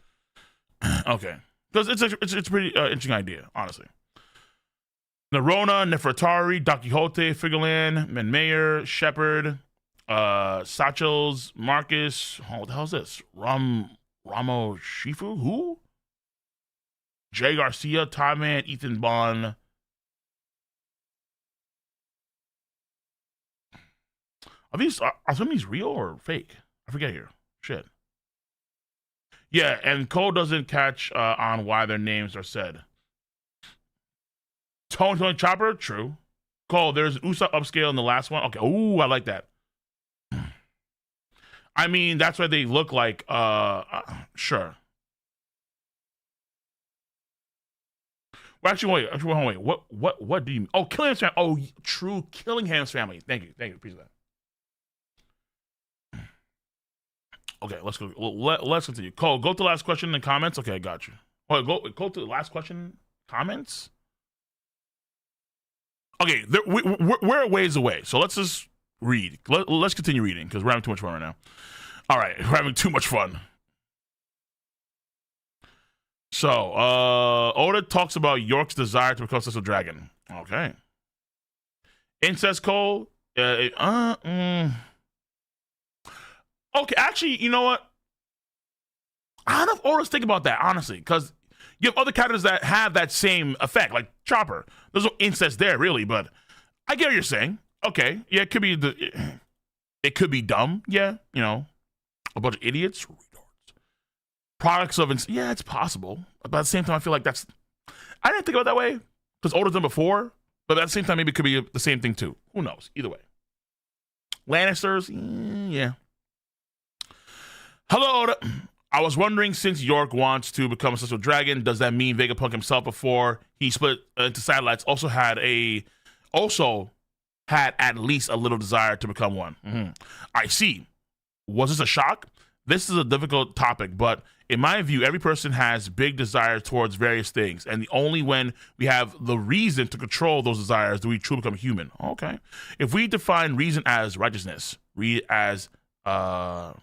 Okay, because it's a pretty interesting idea, honestly. Nerona, Nefertari, Don Quixote, Figueland, Menmayer, Shepard, Satchels, Marcus. Oh, what the hell is this? Ramo Shifu? Who? Jay Garcia, Tyman, Ethan Bond. Are some of these real or fake? I forget here. Shit. Yeah, and Cole doesn't catch on why their names are said. Tony Chopper, true. Cole, there's Usopp upscale in the last one. Okay, ooh, I like that. I mean, that's why they look like, sure. Well, actually, wait. What do you mean? Oh, Killingham's family. Oh, true, Killingham's family. Thank you. Appreciate that. Okay, let's go. Let's continue. Cole, go to the last question in the comments. Okay, I got you. Oh, go to the last question. Comments. Okay, we're a ways away, so let's just read. Let's continue reading because we're having too much fun right now. All right, we're having too much fun. So, Oda talks about York's desire to become a dragon. Okay. Incest Cole. Okay, actually, you know what? I don't know if Oda's thinking about that, honestly, because you have other characters that have that same effect, like Chopper. There's no incest there, really, but I get what you're saying. Okay, yeah, it could be dumb. Yeah, you know, a bunch of idiots. Products of, yeah, it's possible. But at the same time, I feel like I didn't think about it that way because Oda's done before. But at the same time, maybe it could be the same thing too. Who knows? Either way. Lannisters, yeah. Hello, Oda. I was wondering, since York wants to become a celestial dragon, does that mean Vegapunk himself, before he split into satellites, also had at least a little desire to become one? I see. Was this a shock? This is a difficult topic, but in my view, every person has big desires towards various things, and only when we have the reason to control those desires do we truly become human. Okay. If we define reason as righteousness, read as Shaka,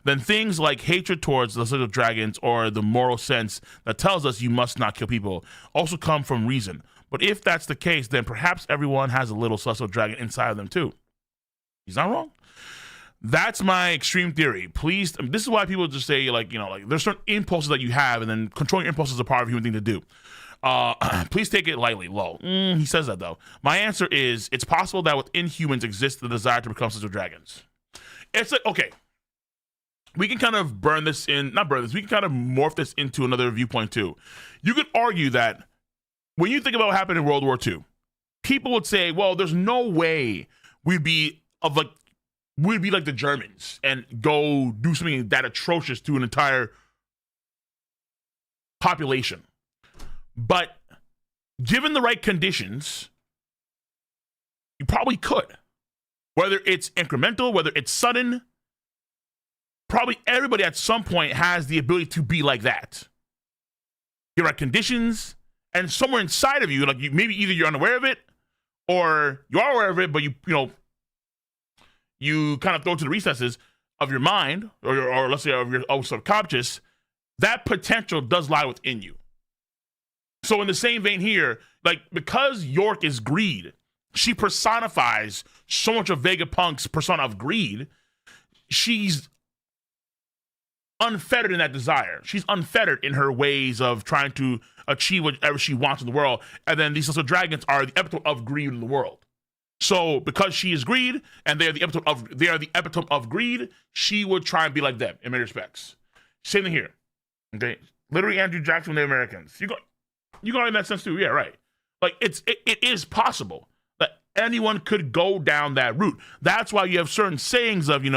then things like hatred towards the celestial dragons or the moral sense that tells us you must not kill people also come from reason. But if that's the case, then perhaps everyone has a little celestial dragon inside of them too. He's not wrong. That's my extreme theory. Please, this is why people just say, like, you know, like there's certain impulses that you have, and then controlling your impulses is a part of a human thing to do. Please take it lightly. Low. He says that though. My answer is, it's possible that within humans exists the desire to become celestial dragons. It's like, okay, we can kind of we can kind of morph this into another viewpoint too. You could argue that when you think about what happened in World War II, people would say, well, there's no way we'd be like the Germans and go do something that atrocious to an entire population. But given the right conditions, you probably could. Whether it's incremental, whether it's sudden, probably everybody at some point has the ability to be like that. Your right conditions, and somewhere inside of you, like maybe either you're unaware of it or you are aware of it, but you kind of throw it to the recesses of your mind, or let's say of your subconscious. That potential does lie within you. So in the same vein here, like, because York is greed, she personifies so much of Vegapunk's persona of greed. She's unfettered in that desire. She's unfettered in her ways of trying to achieve whatever she wants in the world. And then these little dragons are the epitome of greed in the world. So because she is greed, and they are the epitome of greed, she would try and be like them in many respects. Same thing here. Okay, literally Andrew Jackson, the Americans. You go in that sense too. Yeah, right. Like it is possible that anyone could go down that route. That's why you have certain sayings of, you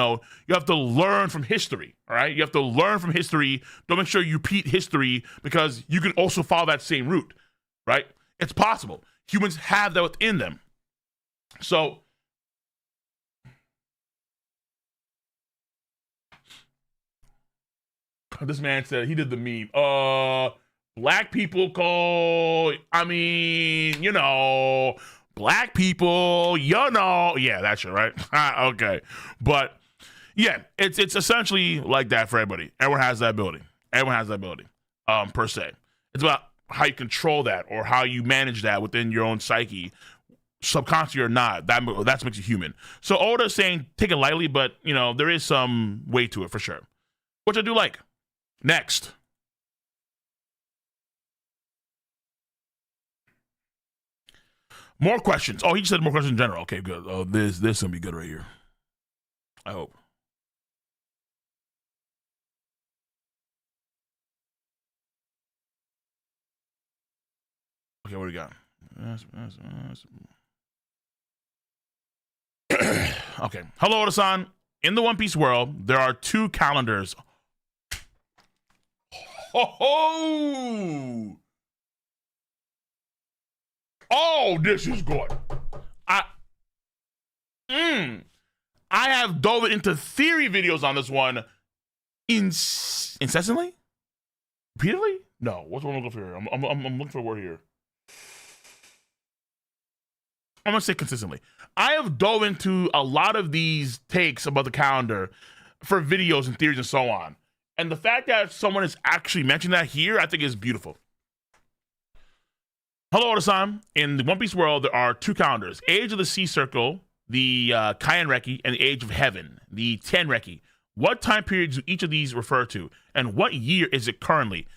have to learn from history. All right, you have to learn from history. Don't make sure you repeat history, because you can also follow that same route. Right? It's possible. Humans have that within them. So, this man said he did the meme. Black people call, I mean, you know, black people, you know. Yeah, that's it, right? Okay. But yeah, it's essentially like that for everybody. Everyone has that ability. Everyone has that ability, per se. It's about how you control that or how you manage that within your own psyche, subconsciously or not. That's what makes you human. So Oda's saying take it lightly, but you know, there is some weight to it for sure. Which I do like. Next. More questions. Oh, he just said more questions in general. Okay, good. Oh, this gonna be good right here. I hope. Okay, what do we got? Okay. Hello, Oda-san. In the One Piece world, there are two calendars. Oh, oh, this is good. I have dove into theory videos on this one incessantly? Repeatedly? No. What's what I'm looking for here? I'm looking for a word here. I'm gonna say consistently. I have dove into a lot of these takes about the calendar for videos and theories and so on. And the fact that someone has actually mentioned that here, I think is beautiful. Hello, Oda-san. In the One Piece world, there are two calendars. Age of the Sea Circle, the Kaien Reki, and the Age of Heaven, the Ten Reki. What time periods do each of these refer to? And what year is it currently?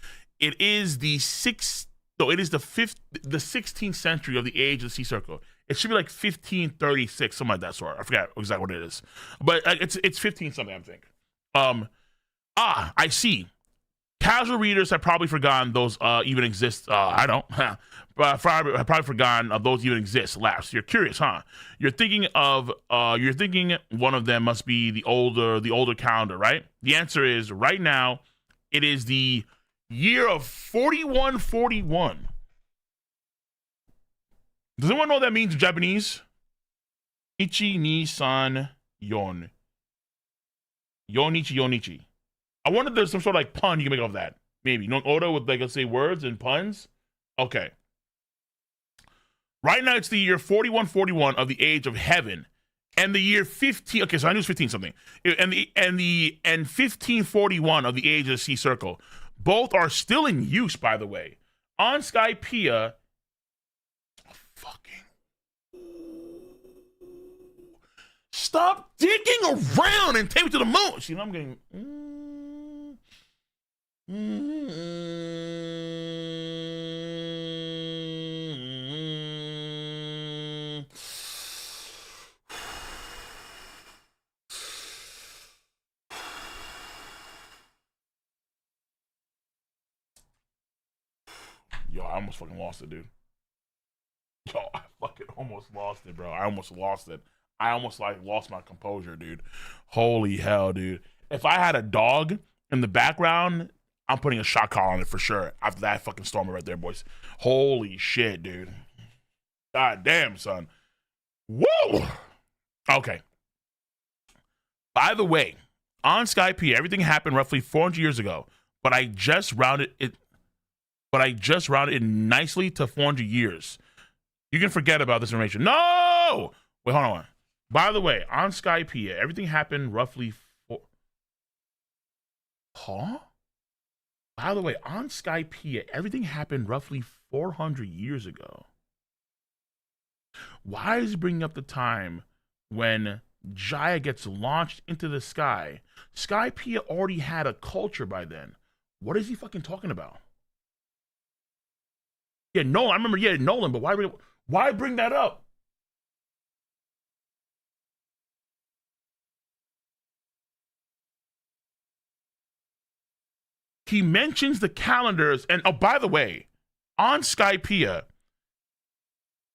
It is the 16th century of the Age of the Sea Circle. It should be like 1536, something like that sort. I forgot exactly what it is. But it's 15 something, I think. I see. Casual readers have probably forgotten those even exist. I don't. But I've probably forgotten of those even exist. Laughs. You're curious, huh? You're thinking one of them must be the older calendar, right? The answer is right now, it is the year of 4141. Does anyone know what that means in Japanese? Ichi, ni, san, yon. Yonichi, yonichi. I wonder if there's some sort of like pun you can make off that. Maybe. No Oda with like, let's say words and puns? Okay. Right now it's the year 4141 of the Age of Heaven. And the year 15, okay, so I knew it was 15 something. And 1541 of the Age of the Sea Circle. Both are still in use, by the way. On Skypia, stop digging around and take me to the moon. See, I'm getting. Yo, I almost fucking lost it, dude. Yo, I fucking almost lost it, bro. I almost lost it. I almost like lost my composure, dude. Holy hell, dude. If I had a dog in the background, I'm putting a shot collar on it for sure. After that fucking storm right there, boys. Holy shit, dude. God damn, son. Whoa! Okay. By the way, on Skypia, everything happened roughly 400 years ago, but I just rounded it nicely to 400 years. You can forget about this information. No! Wait, hold on. By the way, on Skypia, everything happened roughly By the way, on Skypia, everything happened roughly 400 years ago. Why is he bringing up the time when Jaya gets launched into the sky? Skypia already had a culture by then. What is he fucking talking about? Yeah, Nolan. I remember, yeah, Nolan, but why bring that up? He mentions the calendars, and oh, by the way, on Skypia,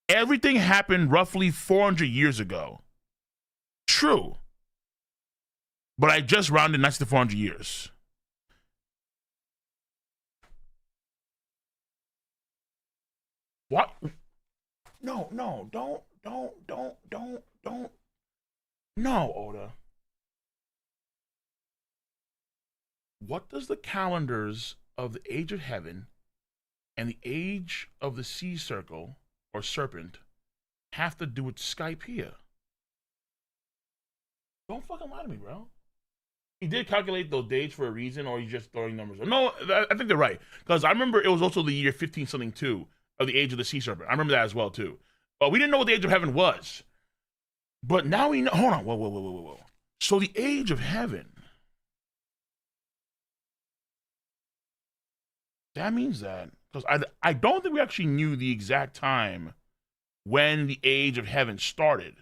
everything happened roughly 400 years ago. True. But I just rounded next to 400 years. What? No, don't. No, Oda. What does the calendars of the Age of Heaven and the age of the sea circle or serpent have to do with Skypia. Don't fucking lie to me, bro. He did calculate those dates for a reason, or he's just throwing numbers. No, I think they're right. Because I remember it was also the year 15 something too of the age of the sea serpent. I remember that as well too. But we didn't know what the age of heaven was. But now we know. Hold on. Whoa. So the age of heaven. That means that, because I don't think we actually knew the exact time when the age of heaven started.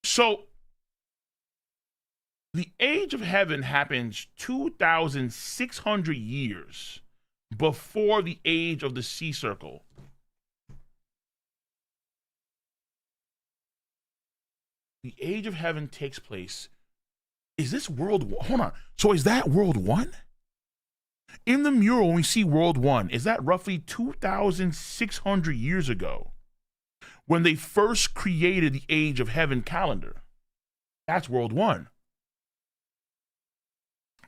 So the age of heaven happens 2,600 years before the age of the sea circle. The age of heaven takes place. Is this world? Hold on. So is that world 1? In the mural, when we see world 1, is that roughly 2,600 years ago when they first created the age of heaven calendar? That's world 1.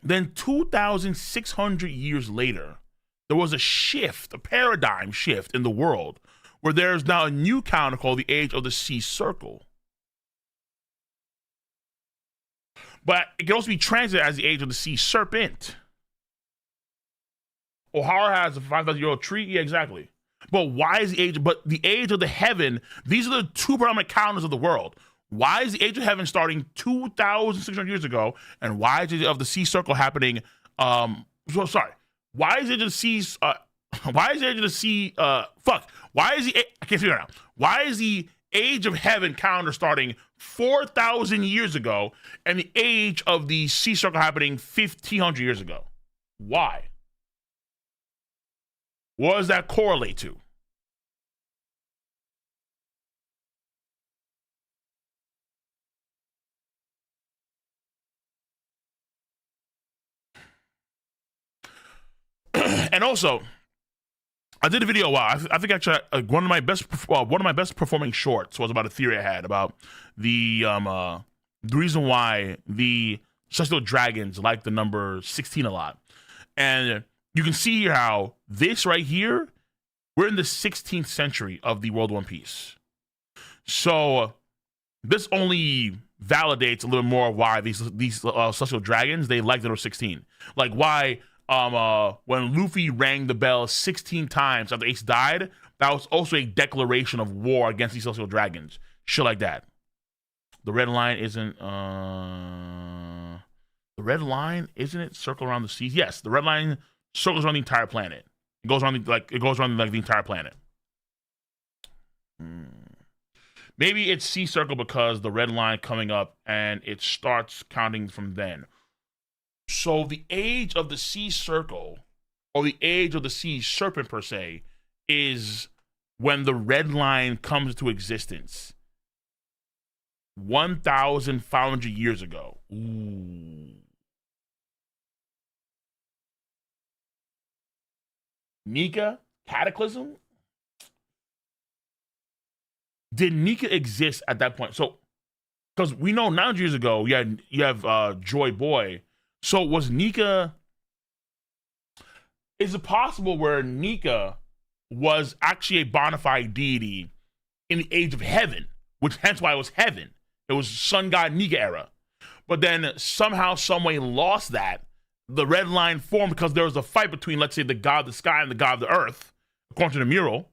Then 2,600 years later, there was a shift, a paradigm shift in the world where there's now a new calendar called the age of the sea circle. But it can also be translated as the age of the sea serpent. O'Hara has a 5,000-year-old tree. Yeah, exactly. But why is the age? But the age of the heaven, these are the two predominant calendars of the world. Why is the age of heaven starting 2,600 years ago? And why is the age of the sea circle happening? Why is the age of the seas? Why is the age of the sea? Why is the? I can't figure it out. Why is the age of heaven calendar starting 4,000 years ago, and the age of the sea circle happening 1,500 years ago? Why? What does that correlate to? And also, I did a video a while. I think actually one of my best performing shorts was about a theory I had about the reason why the celestial dragons like the number 16 a lot. And you can see here how this right here, we're in the 16th century of the World One Piece. So this only validates a little more why these celestial dragons, they like the number 16. Like why when Luffy rang the bell 16 times after Ace died, that was also a declaration of war against these celestial dragons. Shit like that. The red line isn't it circle around the seas? Yes, the red line circles around the entire planet. It goes around the entire planet. Maybe it's sea circle because the red line coming up and it starts counting from then. So the age of the sea circle, or the age of the sea serpent per se, is when the red line comes into existence 1,500 years ago. Ooh. Nika Cataclysm? Did Nika exist at that point? So, because we know 900 years ago, you have Joy Boy. So was Nika? Is it possible where Nika was actually a bona fide deity in the age of heaven, which hence why it was heaven? It was sun god Nika era. But then somehow, someway lost that. The red line formed because there was a fight between, let's say, the god of the sky and the god of the earth, according to the mural.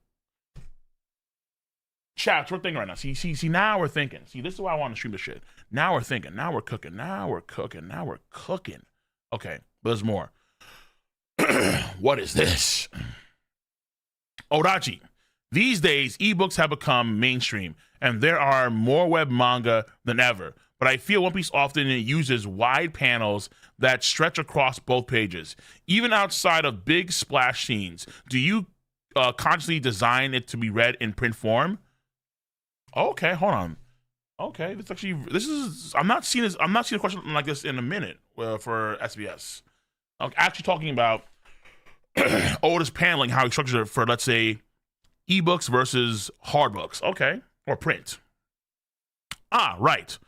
Chat, we're thinking right now. See, now we're thinking. See, this is why I want to stream this shit. Now we're thinking. Now we're cooking. Now we're cooking. Okay, but there's more. What is this? Odachi. These days, ebooks have become mainstream, and there are more web manga than ever. But I feel One Piece often uses wide panels that stretch across both pages. Even outside of big splash scenes, do you consciously design it to be read in print form? Okay, hold on. Okay, I'm not seeing a question like this in a minute for SBS. I'm actually talking about Oda's paneling, how he structures it for, let's say, ebooks versus hard books. Okay, or print. Right.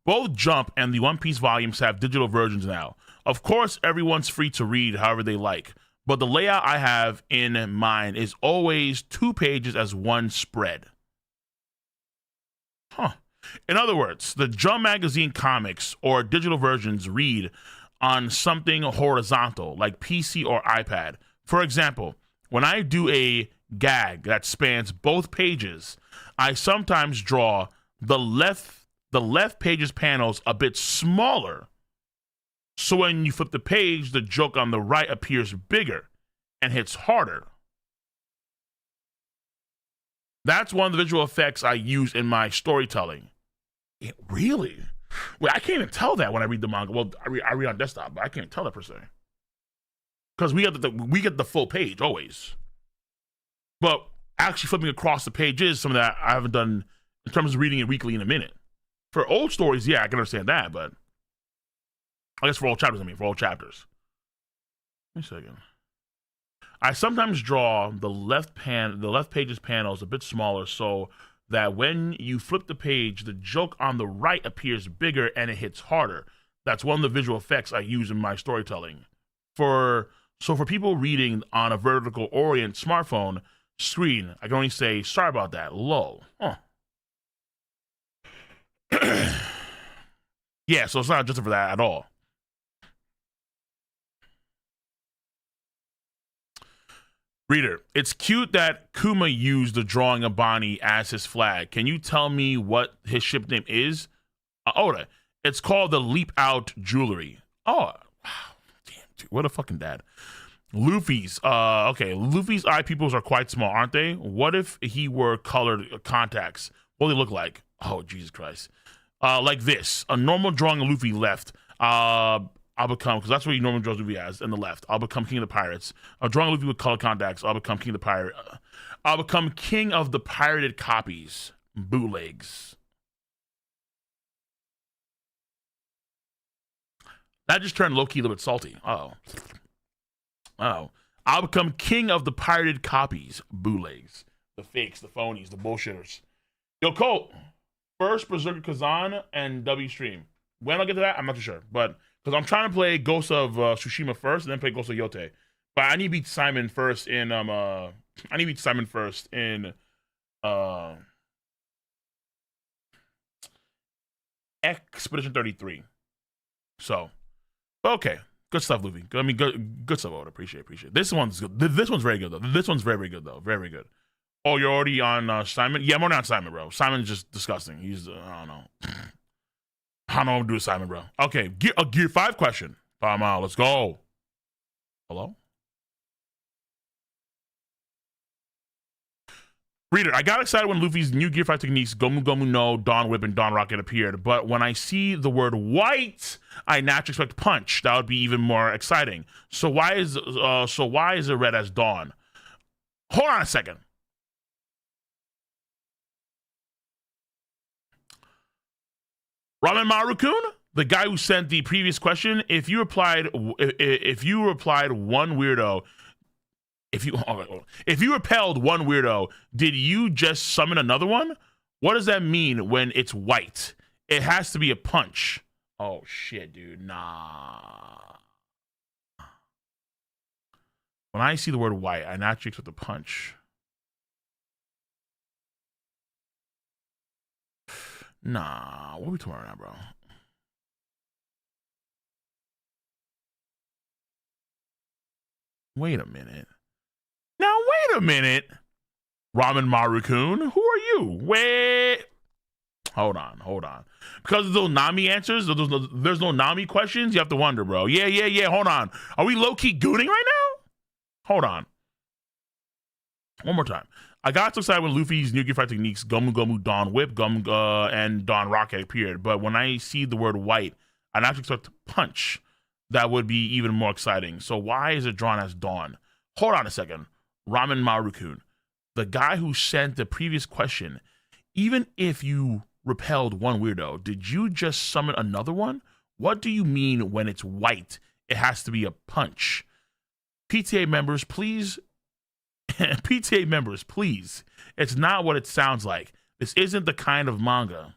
Both Jump and the One Piece volumes have digital versions now. Of course, everyone's free to read however they like, but the layout I have in mind is always 2 pages as one spread. Huh. In other words, the Jump Magazine comics or digital versions read on something horizontal like PC or iPad. For example, when I do a gag that spans both pages, I sometimes draw the left page's panels a bit smaller. So when you flip the page, the joke on the right appears bigger and hits harder. That's one of the visual effects I use in my storytelling. It really? Wait, I can't even tell that when I read the manga. Well, I read on desktop, but I can't tell that per se. Because we get the full page always. But actually flipping across the pages, some of that I haven't done in terms of reading it weekly in a minute. For old stories, yeah, I can understand that, but I guess for old chapters, for old chapters. Wait a second. I sometimes draw the left page's panels a bit smaller so that when you flip the page, the joke on the right appears bigger and it hits harder. That's one of the visual effects I use in my storytelling. For people reading on a vertical orient smartphone screen, I can only say, sorry about that, lol. Huh. Yeah, so it's not just for that at all. Reader, it's cute that Kuma used the drawing of Bonnie as his flag. Can you tell me what his ship name is? Oda. It's called the Leap Out Jewelry. Oh, wow. Damn, dude, what a fucking dad. Luffy's. Okay, Luffy's eye pupils are quite small, aren't they? What if he were colored contacts? What do they look like? Oh, Jesus Christ. Like this. A normal drawing of Luffy left. I'll become, because that's what he normally draws Luffy as, in the left. I'll become king of the pirates. I'll draw Luffy with color contacts. I'll become king of the pirate. I'll become king of the pirated copies. Bootlegs. That just turned low-key a little bit salty. Oh. I'll become king of the pirated copies. Bootlegs. The fakes, the phonies, the bullshitters. Yo, Colt. First Berserker Kazan and W stream. When I'll get to that, I'm not too sure. But because I'm trying to play Ghost of Tsushima first, and then play Ghost of Yote. But I need to beat Simon first in Expedition 33. So, okay, good stuff, Luffy. I mean, good stuff. I would appreciate. This one's good. This one's very good though. This one's very good though. Very good. Oh, you're already on Simon? Yeah, I'm already on Simon, bro. Simon's just disgusting. He's I don't know. I don't know what to do with Simon, bro. Okay, a Gear 5 question. Time out. Let's go. Hello? Reader, I got excited when Luffy's new Gear 5 techniques, Gomu Gomu no, Dawn Whip, and Dawn Rocket appeared, but when I see the word white, I naturally expect punch. That would be even more exciting. So why is it read as Dawn? Hold on a second. Ramen Maru-kun, the guy who sent the previous question, if you replied one weirdo, if you repelled one weirdo, did you just summon another one? What does that mean when it's white? It has to be a punch. Oh shit, dude. Nah. When I see the word white, I naturally expect a punch. Nah, what are we talking about now, bro? Wait a minute. Now, wait a minute. Ramen Maru-kun, who are you? Wait. Hold on. Because of those Nami answers, there's no Nami questions, you have to wonder, bro. Yeah. Hold on. Are we low-key gooning right now? Hold on. One more time. I got so excited when Luffy's new Gear 5 techniques, Gomu Gomu, Dawn Whip, and Dawn Rocket appeared. But when I see the word white, I naturally expect to punch. That would be even more exciting. So why is it drawn as Dawn? Hold on a second. Ramen Maru-kun, the guy who sent the previous question, even if you repelled one weirdo, did you just summon another one? What do you mean when it's white, it has to be a punch? PTA members, please. PTA members, please. It's not what it sounds like. This isn't the kind of manga.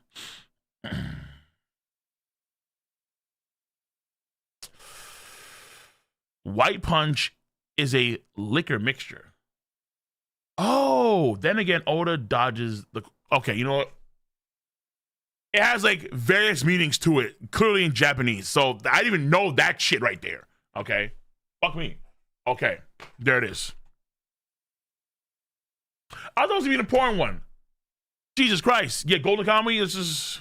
White punch is a liquor mixture. Oh, then again, Oda dodges the. Okay, you know what? It has like various meanings to it, clearly in Japanese. So I didn't even know that shit right there. Okay, fuck me. Okay, there it is. I thought it was even a porn one. Jesus Christ! Yeah, Golden Comedy. This is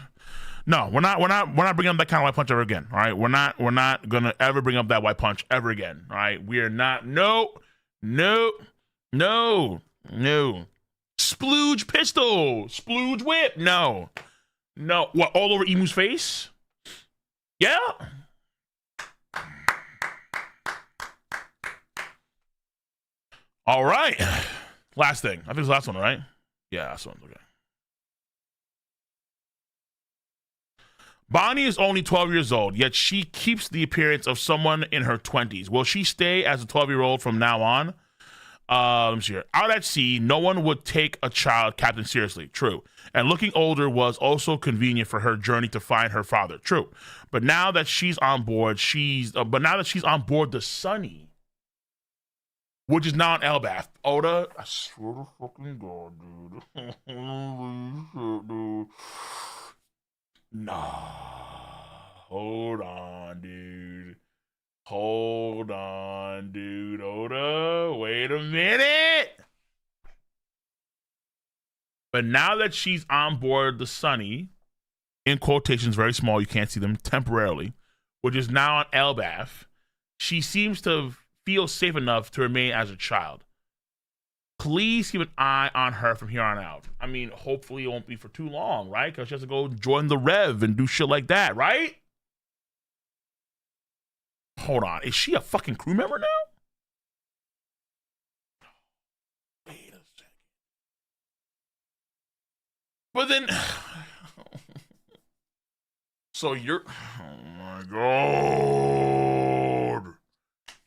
no. We're not bringing up that kind of white punch ever again. All right, we're not gonna ever bring up that white punch ever again. All right, we are not. No. Splooge pistol, splooge whip. No. What? All over Emu's face? Yeah. All right. Last thing. I think it's the last one, right? Yeah, last one. Okay. Bonnie is only 12 years old, yet she keeps the appearance of someone in her 20s. Will she stay as a 12-year-old from now on? Let me see here. Out at sea, no one would take a child captain seriously. True. And looking older was also convenient for her journey to find her father. True. But now that she's on board, the Sunny, which is now an Elbath. Oda, I swear to fucking God, dude. Dude. Nah. Hold on, dude. Oda, wait a minute. But now that she's on board the Sunny, in quotations, very small, you can't see them temporarily, which is now on Elbath, she seems to feel safe enough to remain as a child. Please keep an eye on her from here on out. I mean, hopefully it won't be for too long, right? Because she has to go join the Rev and do shit like that, right? Hold on. Is she a fucking crew member now? Wait a second. But then... So you're... Oh my God.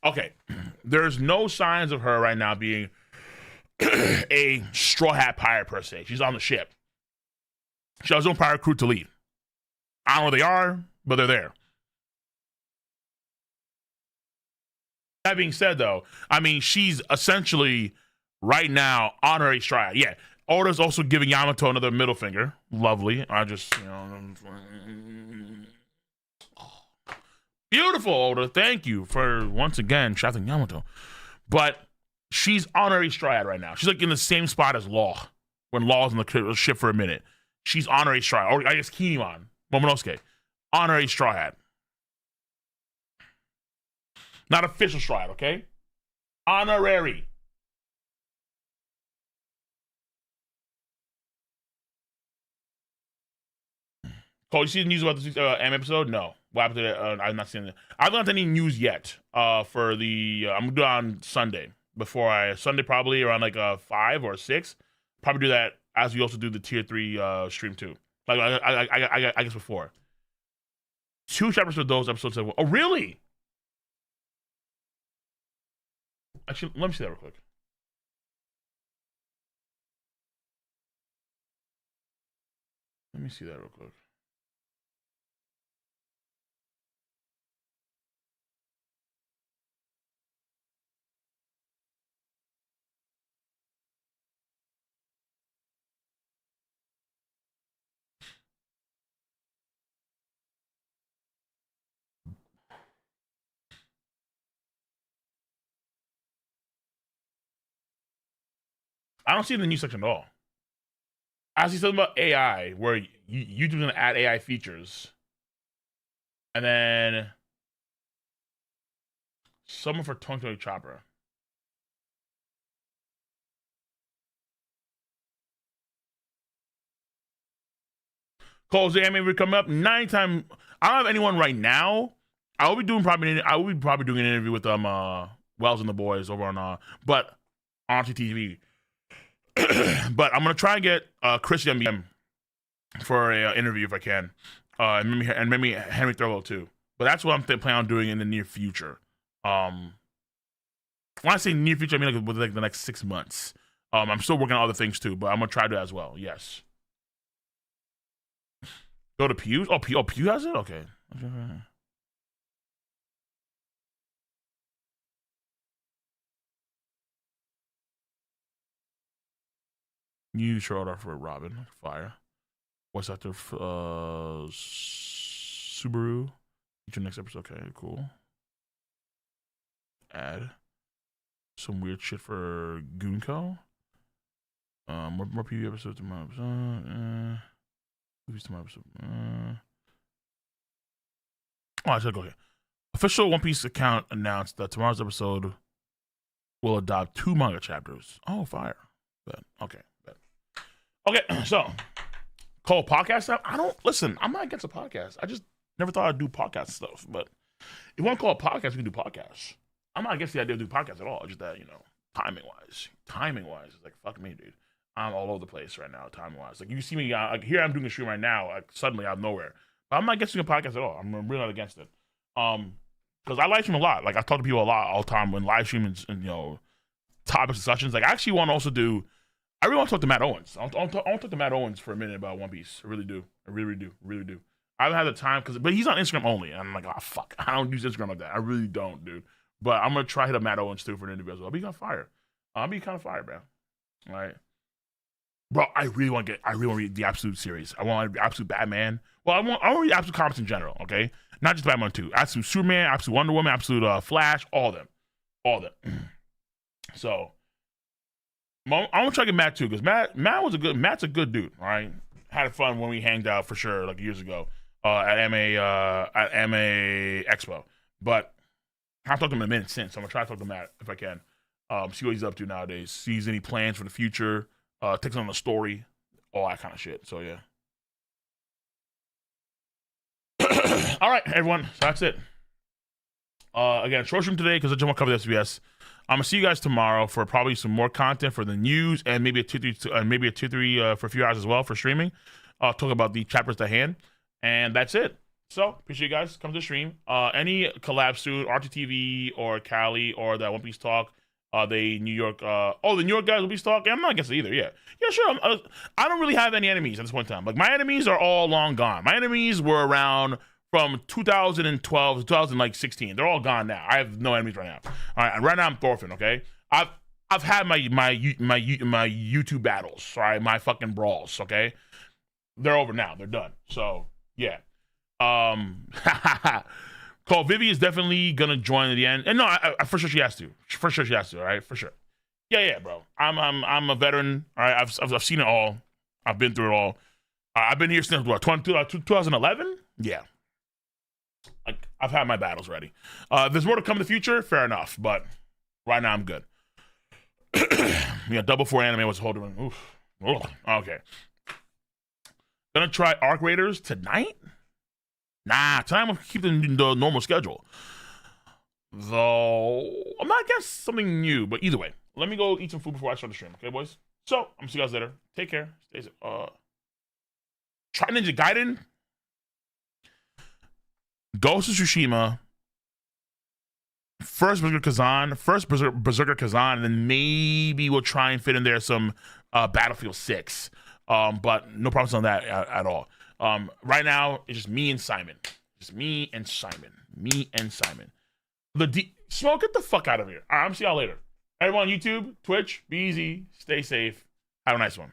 Okay. There's no signs of her right now being a Straw Hat pirate per se. She's on the ship. She has her own pirate crew to lead. I don't know where they are, but they're there. That being said, though, I mean, she's essentially right now honorary Straw Hat. Yeah. Oda's also giving Yamato another middle finger. Lovely. I just, beautiful, Oda. Thank you for once again shafting Yamato. But she's honorary Straw Hat right now. She's like in the same spot as Law when Law's in the ship for a minute. She's honorary Straw Hat. Or I guess Kinemon, Momonosuke. Honorary Straw Hat. Not official Straw Hat, okay? Honorary. Cole, you see the news about this M episode? No. What happened to that? I've not seen it. I've not had any news yet for the... I'm going to do it on Sunday. Sunday probably around like 5 or 6. Probably do that as we also do the tier 3 stream too. Like I guess before. 2 chapters of those episodes. Oh, really? Actually, let me see that real quick. Let me see that real quick. I don't see it in the news section at all. I see something about AI where YouTube's gonna add AI features, and then someone for Tonto Chopper. Cole's anime coming up. 9 I don't have anyone right now. I will be probably doing an interview with Wells and the boys over on but on TV. But I'm gonna try and get Chris MBM for an interview if I can, and maybe Henry Thurlow too. But that's what I'm planning on doing in the near future. When I say near future, I mean like within the next 6 months. I'm still working on other things too, but I'm gonna try to do that as well. Yes. Go to Pew. Oh, Pew has it. Okay. New short offer for Robin. Fire. What's after Subaru? Feature next episode. Okay, cool. Add some weird shit for Goonco. More PV episodes tomorrow. Movies tomorrow episode. I should go here. Official One Piece account announced that tomorrow's episode will adopt 2 manga chapters. Oh, fire. Bet. Okay. Bet. Okay, so call podcast app. I'm not against a podcast. I just never thought I'd do podcast stuff. But if you want to call a podcast, we can do podcasts. I'm not against the idea of doing podcasts at all. Just that, timing wise, it's like, fuck me, dude. I'm all over the place right now, timing wise. Like, you see me, like, here I'm doing a stream right now, like, suddenly out of nowhere. But I'm not against doing a podcast at all. I'm really not against it. Because I live stream a lot. Like, I talk to people a lot all the time when live streaming and topics and sessions. Like, I actually want to also do. I really want to talk to Matt Owens. I want to talk to Matt Owens for a minute about One Piece. I really do. I really do. I haven't had the time but he's on Instagram only. And I'm like, oh fuck, I don't use Instagram like that. I really don't, dude. But I'm gonna try to hit up Matt Owens too for an interview as well. I'll be kind of fire. Bro. All right, bro. I really want to read the Absolute series. I want to read Absolute Batman. Well, I want to read Absolute comics in general. Okay, not just Batman 2. Absolute Superman, Absolute Wonder Woman, Absolute Flash, all of them. So I'm gonna try to get Matt too, because Matt's a good dude. All right, had fun when we hanged out for sure, like years ago at MA Expo. But I haven't talked to him in a minute since, so I'm gonna try to talk to Matt if I can. See what he's up to nowadays. Sees any plans for the future. Takes on the story, all that kind of shit. So yeah. All right, everyone. So that's it. Again, short stream today because I just want to cover the SBS. I'm gonna see you guys tomorrow for probably some more content for the news and maybe a 2-3 for a few hours as well for streaming. Talk about the chapters at hand, and that's it. So appreciate you guys come to the stream. Any collab soon, RTTV or Cali or the One Piece Talk. The New York. The New York guys One Piece Talk. Yeah, I'm not against it either. Yeah, sure. I don't really have any enemies at this point in time. Like, my enemies are all long gone. My enemies were around from 2012 to 2016. They're all gone now. I have no enemies right now. All right, and right now I'm Thorfinn. Okay, I've had my YouTube battles. All right, my fucking brawls. Okay, they're over now. They're done. So yeah. Call Vivi is definitely gonna join at the end, and no, I for sure she has to. For sure she has to. All right, for sure. Yeah, bro. I'm a veteran. All right, I've seen it all. I've been through it all. I've been here since what 2011. Yeah. Like, I've had my battles ready. There's more to come in the future, fair enough, but right now I'm good. Double 4 anime was holding. Oof. Okay. Gonna try Arc Raiders tonight? Nah, tonight I'm gonna keep the normal schedule. Though I'm not against something new, but either way, let me go eat some food before I start the stream, okay, boys? So I'm gonna see you guys later. Take care. Stay safe. Try Ninja Gaiden. Ghost of Tsushima, first Berserker Kazan, and then maybe we'll try and fit in there some Battlefield 6. But no promise on that at all. Right now, it's just me and Simon. Smoke, get the fuck out of here. All right, I'm see y'all later. Everyone on YouTube, Twitch, be easy, stay safe. Have a nice one.